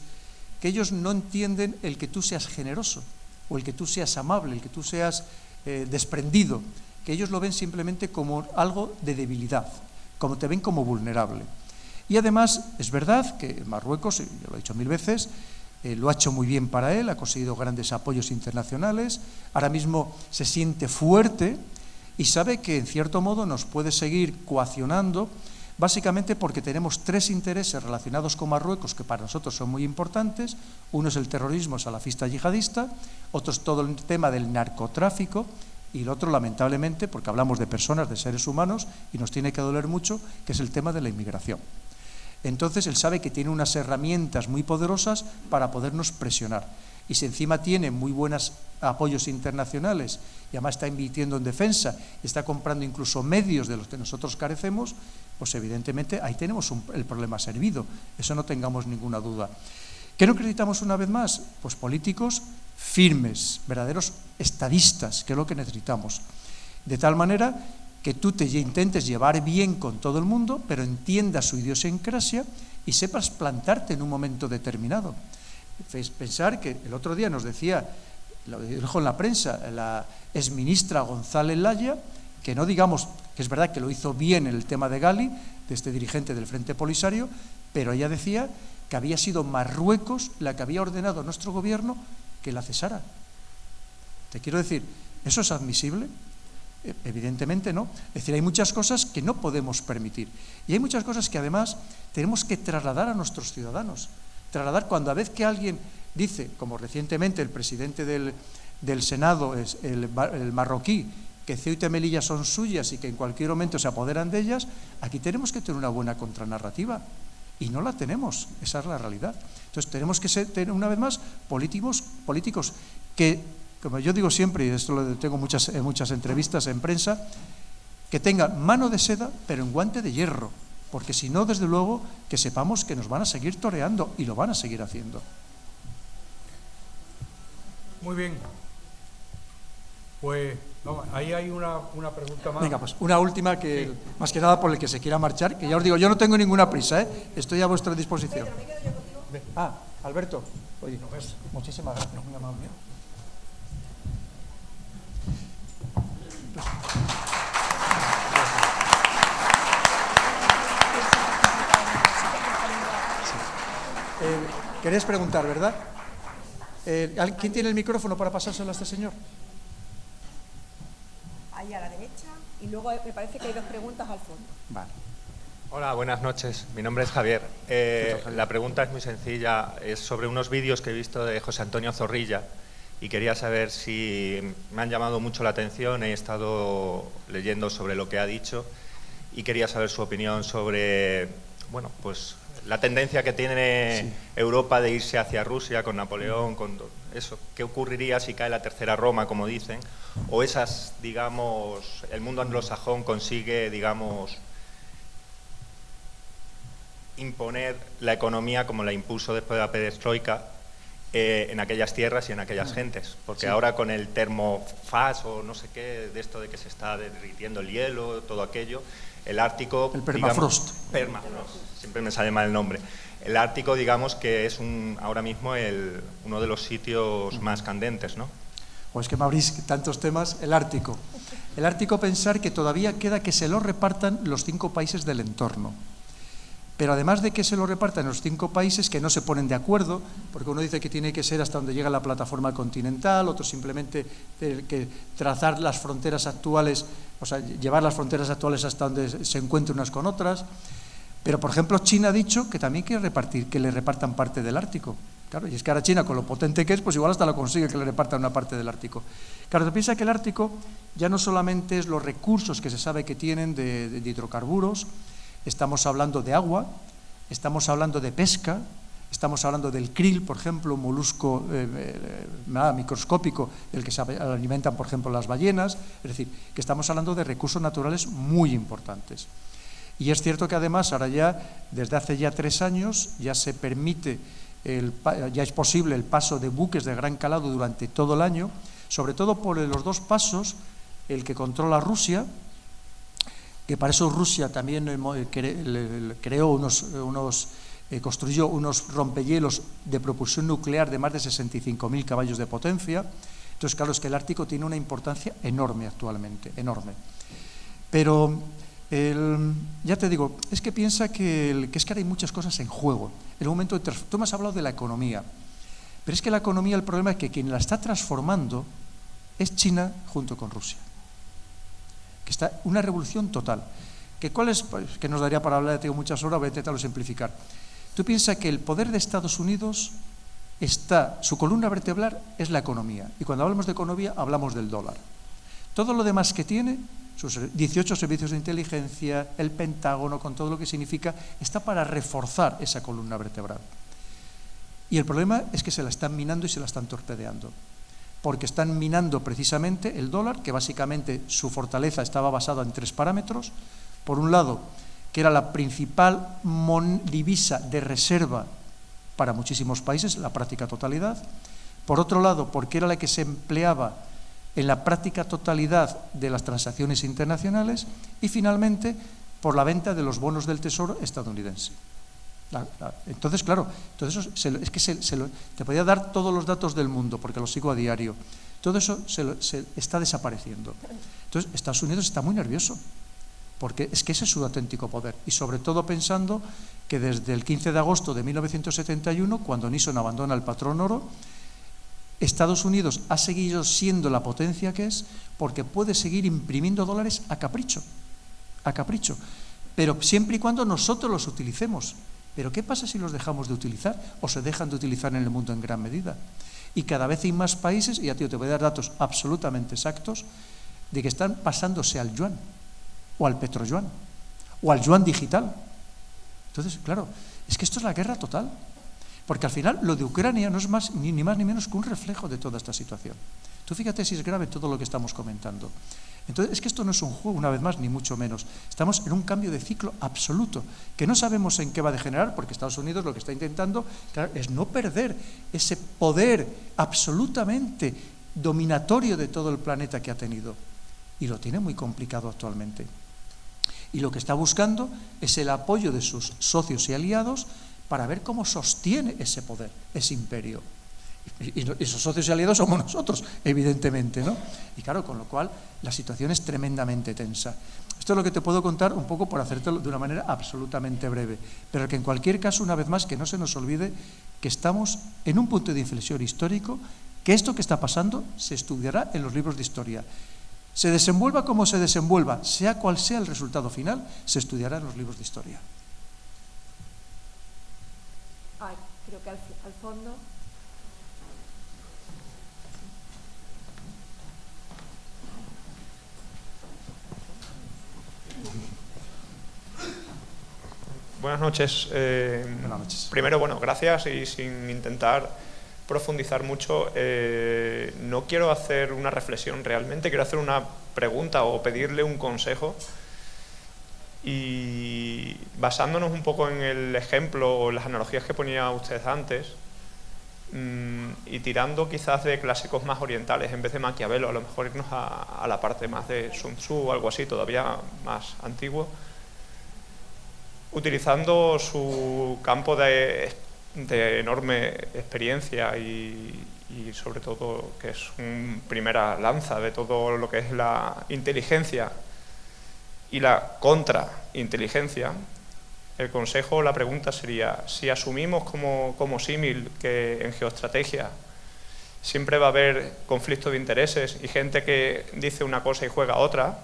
que ellos no entienden el que tú seas generoso o el que tú seas amable, el que tú seas desprendido, que ellos lo ven simplemente como algo de debilidad, como te ven como vulnerable. Y además es verdad que Marruecos, yo lo he dicho 1000 veces, lo ha hecho muy bien para él, ha conseguido grandes apoyos internacionales, ahora mismo se siente fuerte y sabe que en cierto modo nos puede seguir coaccionando, básicamente porque tenemos 3 intereses relacionados con Marruecos que para nosotros son muy importantes. Uno es el terrorismo salafista yihadista, otro es todo el tema del narcotráfico y el otro, lamentablemente, porque hablamos de personas, de seres humanos, y nos tiene que doler mucho, que es el tema de la inmigración. Entonces él sabe que tiene unas herramientas muy poderosas para podernos presionar. Y si encima tiene muy buenos apoyos internacionales y además está invirtiendo en defensa, está comprando incluso medios de los que nosotros carecemos, pues evidentemente ahí tenemos el problema servido. Eso no tengamos ninguna duda. ¿Qué necesitamos una vez más? Pues políticos firmes, verdaderos estadistas, que es lo que necesitamos. De tal manera que tú te intentes llevar bien con todo el mundo, pero entiendas su idiosincrasia y sepas plantarte en un momento determinado. Pensar que el otro día nos decía, lo dijo en la prensa, la exministra González Laya, que no digamos que es verdad que lo hizo bien en el tema de Gali, de este dirigente del Frente Polisario, pero ella decía que había sido Marruecos la que había ordenado a nuestro gobierno que la cesara. Te quiero decir, ¿eso es admisible? Evidentemente no. Es decir, hay muchas cosas que no podemos permitir. Y hay muchas cosas que además tenemos que trasladar a nuestros ciudadanos. Trasladar cuando a vez que alguien dice, como recientemente el presidente del Senado, el marroquí, que Ceuta y Melilla son suyas y que en cualquier momento se apoderan de ellas, aquí tenemos que tener una buena contranarrativa. Y no la tenemos, esa es la realidad. Entonces tenemos que ser, una vez más, políticos que, como yo digo siempre, y esto lo tengo en muchas entrevistas en prensa, que tengan mano de seda, pero en guante de hierro, porque si no, desde luego, que sepamos que nos van a seguir toreando y lo van a seguir haciendo. Muy bien. Pues no, ahí hay una pregunta más. Venga, pues una última que, sí, más que nada por el que se quiera marchar, que ya os digo, yo no tengo ninguna prisa, estoy a vuestra disposición. Pedro, me quedo yo contigo. Ah, Alberto, oye, muchísimas gracias, muy amable. Queréis preguntar, ¿verdad? ¿Quién tiene el micrófono para pasárselo a este señor? Ahí a la derecha, y luego me parece que hay 2 preguntas al fondo. Vale. Hola, buenas noches. Mi nombre es Javier. La pregunta es muy sencilla. Es sobre unos vídeos que he visto de José Antonio Zorrilla y quería saber si me han llamado mucho la atención. He estado leyendo sobre lo que ha dicho y quería saber su opinión sobre, bueno, pues la tendencia que tiene Europa de irse hacia Rusia con Napoleón, con eso. ¿Qué ocurriría si cae la tercera Roma, como dicen? O esas, digamos, el mundo anglosajón consigue, digamos, imponer la economía como la impuso después de la perestroika en aquellas tierras y en aquellas gentes. Porque ahora con el termofaz o no sé qué, de esto de que se está derritiendo el hielo, todo aquello, el Ártico... El permafrost. Digamos, permafrost, siempre me sale mal el nombre. El Ártico, digamos, que es ahora mismo uno de los sitios más candentes, ¿no? Pues que me abrís tantos temas. El Ártico. El Ártico, pensar que todavía queda que se lo repartan los 5 países del entorno. Pero además de que se lo repartan los 5 países que no se ponen de acuerdo, porque uno dice que tiene que ser hasta donde llega la plataforma continental, otro simplemente que trazar las fronteras actuales, o sea, llevar las fronteras actuales hasta donde se encuentren unas con otras. Pero, por ejemplo, China ha dicho que también quiere que le repartan parte del Ártico. Claro, y es que ahora China, con lo potente que es, pues igual hasta lo consigue que le repartan una parte del Ártico. Claro, se piensa que el Ártico ya no solamente es los recursos que se sabe que tienen de hidrocarburos, estamos hablando de agua, estamos hablando de pesca, estamos hablando del krill, por ejemplo, un molusco microscópico del que se alimentan, por ejemplo, las ballenas. Es decir, que estamos hablando de recursos naturales muy importantes. Y es cierto que además ahora ya, desde hace ya 3 años, ya se permite, ya es posible el paso de buques de gran calado durante todo el año, sobre todo por los 2 pasos, el que controla Rusia, que para eso Rusia también construyó unos rompehielos de propulsión nuclear de más de 65.000 caballos de potencia. Entonces, claro, es que el Ártico tiene una importancia enorme actualmente, enorme. Pero, ya te digo, es que piensa que es que ahora hay muchas cosas en juego. En el momento tú me has hablado de la economía, pero es que la economía, el problema es que quien la está transformando es China junto con Rusia. Que está una revolución total. ¿Cuál es? Pues, que nos daría para hablar, tengo muchas horas, voy a intentarlo simplificar. Tú piensas que el poder de Estados Unidos su columna vertebral es la economía. Y cuando hablamos de economía, hablamos del dólar. Todo lo demás que tiene, sus 18 servicios de inteligencia, el Pentágono, con todo lo que significa, está para reforzar esa columna vertebral. Y el problema es que se la están minando y se la están torpedeando. Porque están minando precisamente el dólar, que básicamente su fortaleza estaba basada en 3 parámetros. Por un lado, que era la principal divisa de reserva para muchísimos países, la práctica totalidad. Por otro lado, porque era la que se empleaba en la práctica totalidad de las transacciones internacionales. Y finalmente, por la venta de los bonos del Tesoro estadounidense. Entonces, claro, todo eso es que te podía dar todos los datos del mundo, porque lo sigo a diario. Todo eso se está desapareciendo. Entonces, Estados Unidos está muy nervioso, porque es que ese es su auténtico poder. Y sobre todo pensando que desde el 15 de agosto de 1971, cuando Nixon abandona el patrón oro, Estados Unidos ha seguido siendo la potencia que es, porque puede seguir imprimiendo dólares a capricho. Pero siempre y cuando nosotros los utilicemos. Pero ¿qué pasa si los dejamos de utilizar o se dejan de utilizar en el mundo en gran medida? Y cada vez hay más países, y a ti te voy a dar datos absolutamente exactos, de que están pasándose al yuan, o al petroyuan, o al yuan digital. Entonces, claro, es que esto es la guerra total. Porque al final lo de Ucrania no es ni más ni menos que un reflejo de toda esta situación. Tú fíjate si es grave todo lo que estamos comentando. Entonces, es que esto no es un juego, una vez más, ni mucho menos. Estamos en un cambio de ciclo absoluto, que no sabemos en qué va a degenerar, porque Estados Unidos lo que está intentando, claro, es no perder ese poder absolutamente dominatorio de todo el planeta que ha tenido. Y lo tiene muy complicado actualmente. Y lo que está buscando es el apoyo de sus socios y aliados para ver cómo sostiene ese poder, ese imperio. Y esos socios y aliados somos nosotros, evidentemente, ¿no? Y claro, con lo cual la situación es tremendamente tensa. Esto es lo que te puedo contar un poco por hacértelo de una manera absolutamente breve, pero que en cualquier caso, una vez más, que no se nos olvide que estamos en un punto de inflexión histórico, que esto que está pasando se estudiará en los libros de historia. Se desenvuelva como se desenvuelva, sea cual sea el resultado final, se estudiará en los libros de historia. Creo que al fondo. Buenas noches. Buenas noches. Primero, bueno, gracias, y sin intentar profundizar mucho, no quiero hacer una reflexión realmente, quiero hacer una pregunta o pedirle un consejo. Y basándonos un poco en el ejemplo o las analogías que ponía usted antes, y tirando quizás de clásicos más orientales en vez de Maquiavelo, a lo mejor irnos a la parte más de Sun Tzu o algo así, todavía más antiguo, utilizando su campo de enorme experiencia y sobre todo que es una primera lanza de todo lo que es la inteligencia y la contrainteligencia, el consejo, la pregunta sería, si asumimos como símil que en geoestrategia siempre va a haber conflicto de intereses y gente que dice una cosa y juega otra,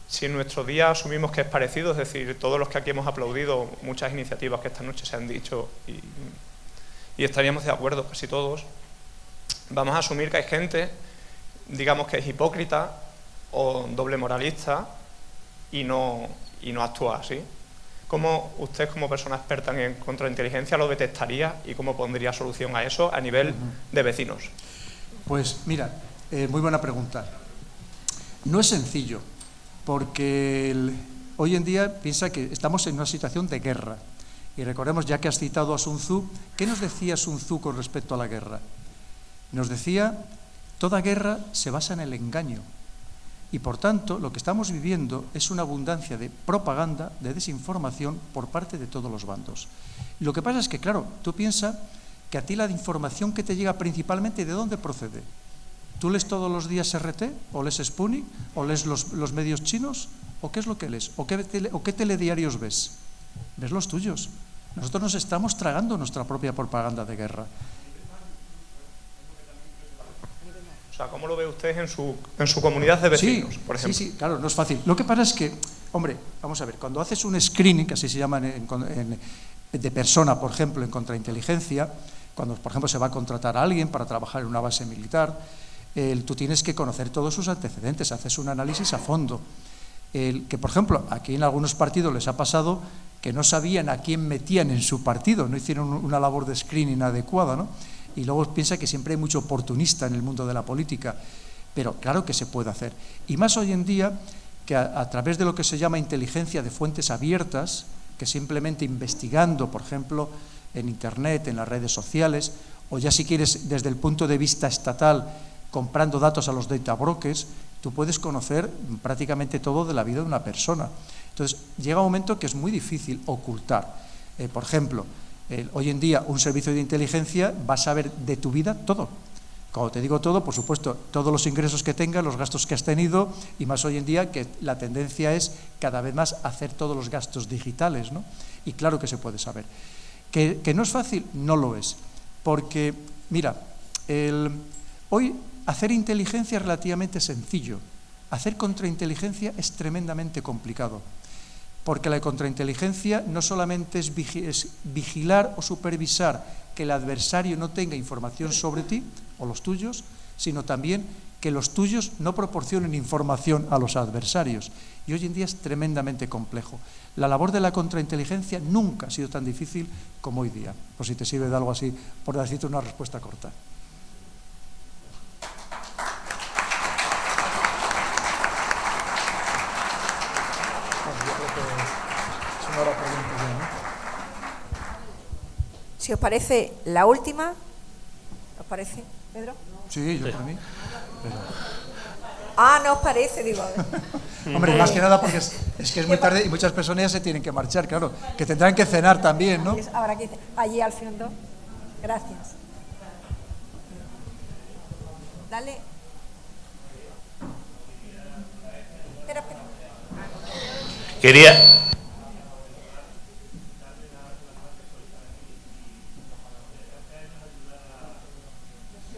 si en nuestro día asumimos que es parecido, es decir, todos los que aquí hemos aplaudido muchas iniciativas que esta noche se han dicho y estaríamos de acuerdo casi todos, vamos a asumir que hay gente, digamos, que es hipócrita o doble moralista y no actúa así. ¿cómo usted, como persona experta en contrainteligencia, lo detectaría y cómo pondría solución a eso a nivel de vecinos? Pues mira, muy buena pregunta. No es sencillo, porque hoy en día piensa que estamos en una situación de guerra. Y recordemos, ya que has citado a Sun Tzu, ¿qué nos decía Sun Tzu con respecto a la guerra? Nos decía, toda guerra se basa en el engaño. Y por tanto, lo que estamos viviendo es una abundancia de propaganda, de desinformación por parte de todos los bandos. Lo que pasa es que, claro, tú piensas que a ti la información que te llega principalmente, ¿de dónde procede? ¿Tú lees todos los días RT? ¿O lees Sputnik? ¿O lees los medios chinos? ¿O qué es lo que lees? ¿O qué telediarios ves? ¿Ves los tuyos? Nosotros nos estamos tragando nuestra propia propaganda de guerra. O sea, ¿cómo lo ve usted en su comunidad de vecinos, por ejemplo? Sí, claro, no es fácil. Lo que pasa es que, hombre, vamos a ver, cuando haces un screening, que así se llama de persona, por ejemplo, en contrainteligencia, cuando, por ejemplo, se va a contratar a alguien para trabajar en una base militar, tú tienes que conocer todos sus antecedentes, haces un análisis a fondo. Que, por ejemplo, aquí en algunos partidos les ha pasado que no sabían a quién metían en su partido, no hicieron una labor de screening adecuada, ¿no? Y luego piensa que siempre hay mucho oportunista en el mundo de la política, pero claro que se puede hacer. Y más hoy en día, que a través de lo que se llama inteligencia de fuentes abiertas, que simplemente investigando, por ejemplo, en Internet, en las redes sociales, o ya si quieres desde el punto de vista estatal, comprando datos a los data brokers, tú puedes conocer prácticamente todo de la vida de una persona. Entonces, llega un momento que es muy difícil ocultar. Por ejemplo, hoy en día un servicio de inteligencia va a saber de tu vida todo. Cuando te digo todo, por supuesto, todos los ingresos que tengas, los gastos que has tenido, y más hoy en día que la tendencia es cada vez más hacer todos los gastos digitales, ¿no? Y claro que se puede saber. ¿Que no es fácil? No lo es. Porque, mira, hoy hacer inteligencia es relativamente sencillo. Hacer contrainteligencia es tremendamente complicado. Porque la contrainteligencia no solamente es vigilar o supervisar que el adversario no tenga información sobre ti o los tuyos, sino también que los tuyos no proporcionen información a los adversarios. Y hoy en día es tremendamente complejo. La labor de la contrainteligencia nunca ha sido tan difícil como hoy día. Por si te sirve de algo así, por decirte una respuesta corta. Si os parece la última, ¿os parece, Pedro? Sí, yo para mí. Pero... no os parece, digo. Hombre, más que nada porque es que es muy tarde y muchas personas ya se tienen que marchar, claro, que tendrán que cenar también, ¿no? Ahora aquí, allí al fondo. Gracias. Dale. Espera. Quería...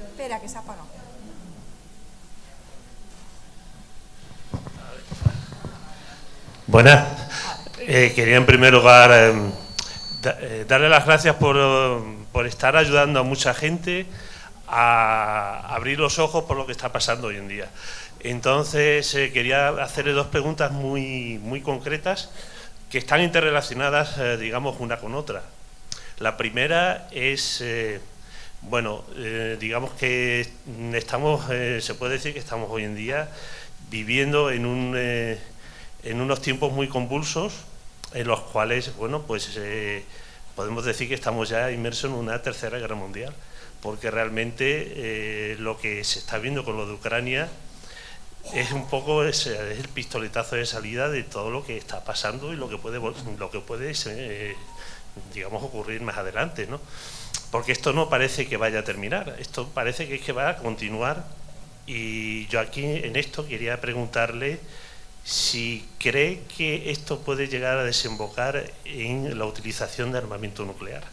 Espera, que se ha apagado. Buenas. Quería en primer lugar darle las gracias por estar ayudando a mucha gente a abrir los ojos por lo que está pasando hoy en día. Entonces, quería hacerle dos preguntas muy concretas que están interrelacionadas, digamos, una con otra. La primera es... digamos que estamos, se puede decir que estamos hoy en día viviendo en unos tiempos muy convulsos en los cuales, podemos decir que estamos ya inmersos en una tercera guerra mundial, porque realmente lo que se está viendo con lo de Ucrania es un poco es el pistoletazo de salida de todo lo que está pasando y lo que puede digamos, ocurrir más adelante, ¿no? Porque esto no parece que vaya a terminar, esto parece que es que va a continuar. Y yo aquí en esto quería preguntarle si cree que esto puede llegar a desembocar en la utilización de armamento nuclear.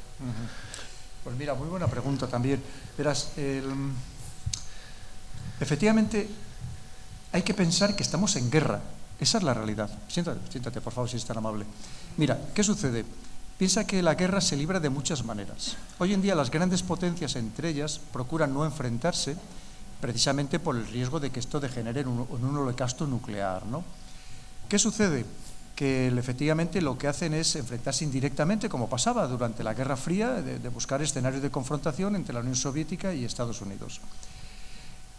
Pues mira, muy buena pregunta también. Verás, efectivamente hay que pensar que estamos en guerra. Esa es la realidad. Siéntate, por favor, si es tan amable. Mira, ¿qué sucede? Piensa que la guerra se libra de muchas maneras. Hoy en día las grandes potencias, entre ellas, procuran no enfrentarse precisamente por el riesgo de que esto degenere en un holocausto nuclear, ¿no? ¿Qué sucede? que efectivamente lo que hacen es enfrentarse indirectamente, como pasaba durante la Guerra Fría, de buscar escenarios de confrontación entre la Unión Soviética y Estados Unidos.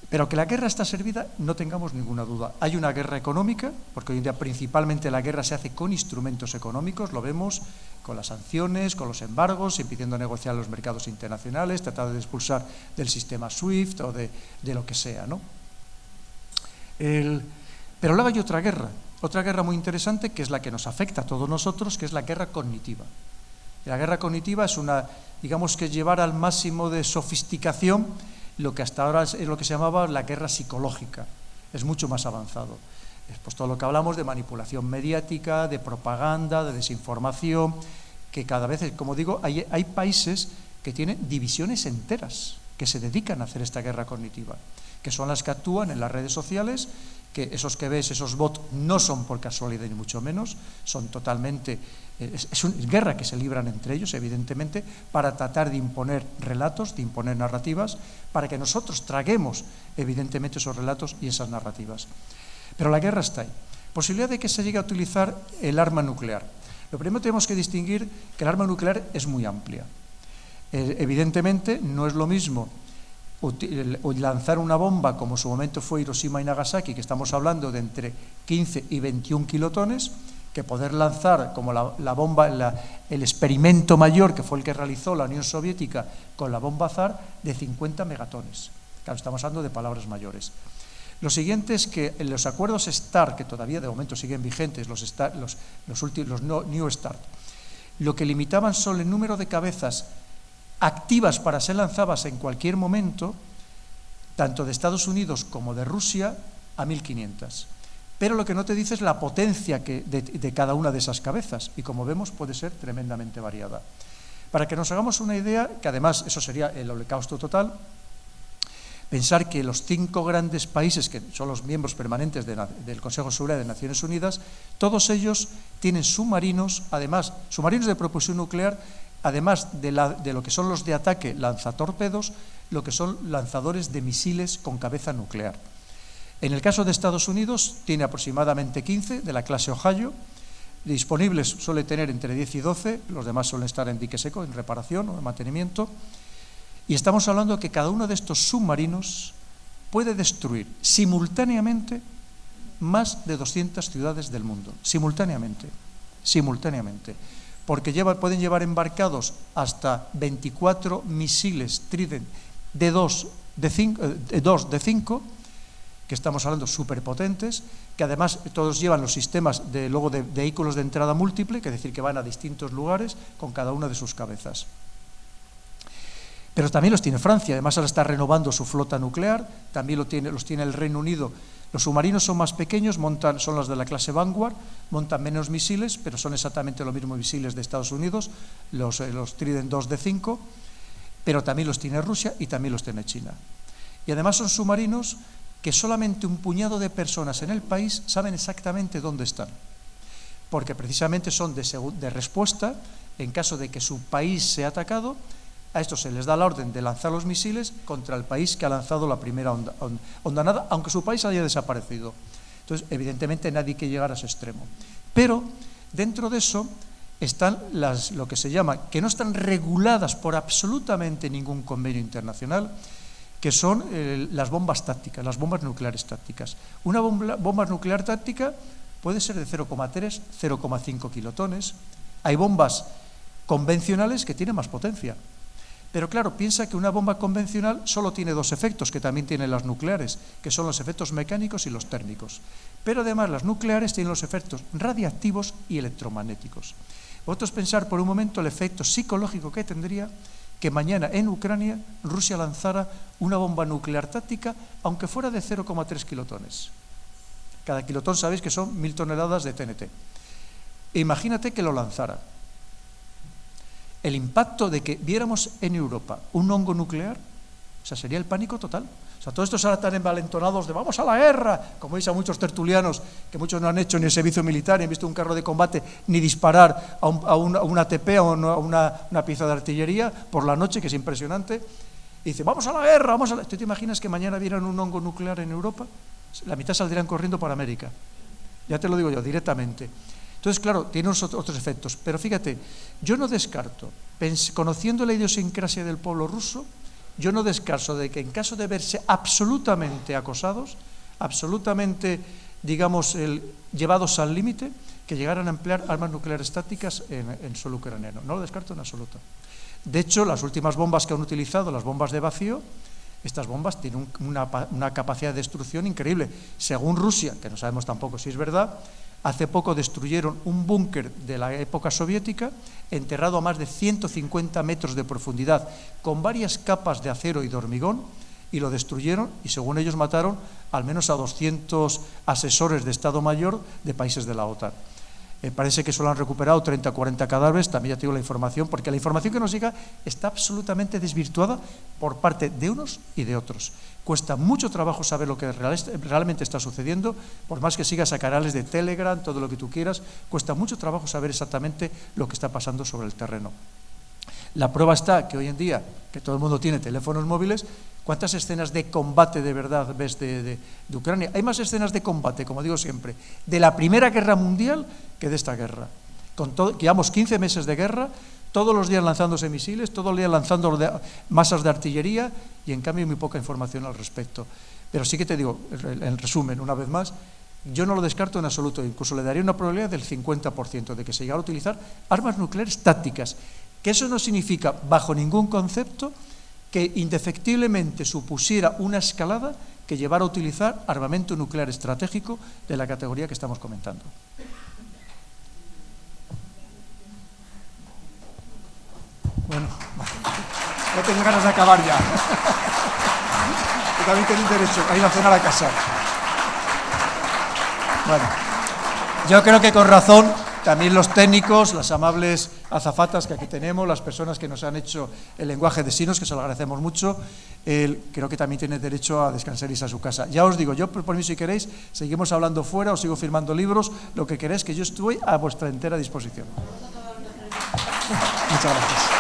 Pero que la guerra está servida, no tengamos ninguna duda. Hay una guerra económica, porque hoy en día principalmente la guerra se hace con instrumentos económicos, lo vemos con las sanciones, con los embargos, impidiendo negociar los mercados internacionales, tratando de expulsar del sistema SWIFT o de lo que sea, ¿no? Pero luego hay otra guerra muy interesante, que es la que nos afecta a todos nosotros, que es la guerra cognitiva. Y la guerra cognitiva es digamos que llevar al máximo de sofisticación lo que hasta ahora es lo que se llamaba la guerra psicológica. Es mucho más avanzado. Es pues todo lo que hablamos de manipulación mediática, de propaganda, de desinformación, que cada vez, como digo, hay países que tienen divisiones enteras que se dedican a hacer esta guerra cognitiva, que son las que actúan en las redes sociales, que esos que ves, esos bots, no son por casualidad ni mucho menos, son totalmente... Es una guerra que se libran entre ellos, evidentemente, para tratar de imponer relatos, de imponer narrativas, para que nosotros traguemos, evidentemente, esos relatos y esas narrativas. Pero la guerra está ahí. Posibilidad de que se llegue a utilizar el arma nuclear. Lo primero tenemos que distinguir que el arma nuclear es muy amplia. Evidentemente, no es lo mismo lanzar una bomba, como en su momento fue Hiroshima y Nagasaki, que estamos hablando de entre 15 y 21 kilotones, que poder lanzar como la bomba, el experimento mayor que fue el que realizó la Unión Soviética con la bomba zar, de 50 megatones. Claro, estamos hablando de palabras mayores. Lo siguiente es que en los acuerdos START, que todavía de momento siguen vigentes, los New START, lo que limitaban son el número de cabezas activas para ser lanzadas en cualquier momento, tanto de Estados Unidos como de Rusia, a 1.500. Pero lo que no te dice es la potencia de cada una de esas cabezas, y como vemos puede ser tremendamente variada. Para que nos hagamos una idea, que además eso sería el holocausto total, pensar que los 5 grandes países que son los miembros permanentes del Consejo de Seguridad de Naciones Unidas, todos ellos tienen submarinos, además, submarinos de propulsión nuclear, además de lo que son los de ataque lanzatorpedos, lo que son lanzadores de misiles con cabeza nuclear. En el caso de Estados Unidos, tiene aproximadamente 15 de la clase Ohio. Disponibles suele tener entre 10 y 12, los demás suelen estar en dique seco, en reparación o en mantenimiento. Y estamos hablando de que cada uno de estos submarinos puede destruir simultáneamente más de 200 ciudades del mundo. Simultáneamente. Porque pueden llevar embarcados hasta 24 misiles Trident de 2, de 5, que estamos hablando superpotentes, que además todos llevan los sistemas de vehículos de entrada múltiple, que es decir, que van a distintos lugares con cada una de sus cabezas. Pero también los tiene Francia, además ahora está renovando su flota nuclear, también los tiene el Reino Unido. Los submarinos son más pequeños, son los de la clase Vanguard, montan menos misiles, pero son exactamente los mismos misiles de Estados Unidos, los Trident 2 de 5, pero también los tiene Rusia y también los tiene China. Y además son submarinos que solamente un puñado de personas en el país saben exactamente dónde están, porque precisamente son de respuesta en caso de que su país sea atacado. A estos se les da la orden de lanzar los misiles contra el país que ha lanzado la primera ondanada, aunque su país haya desaparecido. Entonces, evidentemente, nadie quiere llegar a ese extremo. Pero, dentro de eso, están lo que se llama, que no están reguladas por absolutamente ningún convenio internacional, que son las bombas tácticas, las bombas nucleares tácticas. Una bomba nuclear táctica puede ser de 0,3, 0,5 kilotones. Hay bombas convencionales que tienen más potencia. Pero claro, piensa que una bomba convencional solo tiene 2 efectos, que también tienen las nucleares, que son los efectos mecánicos y los térmicos. Pero además las nucleares tienen los efectos radiactivos y electromagnéticos. Vosotros pensar por un momento el efecto psicológico que tendría que mañana en Ucrania Rusia lanzara una bomba nuclear táctica, aunque fuera de 0,3 kilotones. Cada kilotón sabéis que son 1000 toneladas de TNT. Imagínate que lo lanzara. El impacto de que viéramos en Europa un hongo nuclear, o sea, sería el pánico total. O sea, todos estos ahora están envalentonados de vamos a la guerra, como veis a muchos tertulianos, que muchos no han hecho ni el servicio militar, ni han visto un carro de combate, ni disparar a un ATP, a una pieza de artillería por la noche, que es impresionante, y dice, vamos a la guerra, vamos a la... ¿Tú te imaginas que mañana vieran un hongo nuclear en Europa? La mitad saldrían corriendo para América. Ya te lo digo yo, directamente. Entonces, claro, tiene otros efectos. Pero fíjate, yo no descarto, conociendo la idiosincrasia del pueblo ruso, yo no descarto de que en caso de verse absolutamente acosados, absolutamente, digamos, llevados al límite, que llegaran a emplear armas nucleares tácticas en suelo ucraniano. No lo descarto en absoluto. De hecho, las últimas bombas que han utilizado, las bombas de vacío, estas bombas tienen una capacidad de destrucción increíble. Según Rusia, que no sabemos tampoco si es verdad, hace poco destruyeron un búnker de la época soviética enterrado a más de 150 metros de profundidad con varias capas de acero y de hormigón, y lo destruyeron, y según ellos mataron al menos a 200 asesores de Estado Mayor de países de la OTAN. Parece que solo han recuperado 30 o 40 cadáveres, también ya tengo la información, porque la información que nos llega está absolutamente desvirtuada por parte de unos y de otros. Cuesta mucho trabajo saber lo que realmente está sucediendo, por más que sigas a canales de Telegram, todo lo que tú quieras, cuesta mucho trabajo saber exactamente lo que está pasando sobre el terreno. La prueba está que hoy en día, que todo el mundo tiene teléfonos móviles, ¿cuántas escenas de combate de verdad ves de Ucrania? Hay más escenas de combate, como digo siempre, de la Primera Guerra Mundial que de esta guerra. Llevamos 15 meses de guerra, todos los días lanzándose misiles, todos los días lanzando masas de artillería, y en cambio muy poca información al respecto. Pero sí que te digo, en resumen, una vez más, yo no lo descarto en absoluto, incluso le daría una probabilidad del 50% de que se llegara a utilizar armas nucleares tácticas, que eso no significa, bajo ningún concepto, que indefectiblemente supusiera una escalada que llevara a utilizar armamento nuclear estratégico de la categoría que estamos comentando. Bueno, no tengo ganas de acabar ya. Yo también tenéis derecho a ir a cenar a casa. Bueno, yo creo que con razón también los técnicos, las amables azafatas que aquí tenemos, las personas que nos han hecho el lenguaje de signos, que se lo agradecemos mucho, creo que también tienen derecho a descansar y irse a su casa. Ya os digo, yo por mí si queréis, seguimos hablando fuera, os sigo firmando libros, lo que queréis, que yo estoy a vuestra entera disposición. Muchas gracias.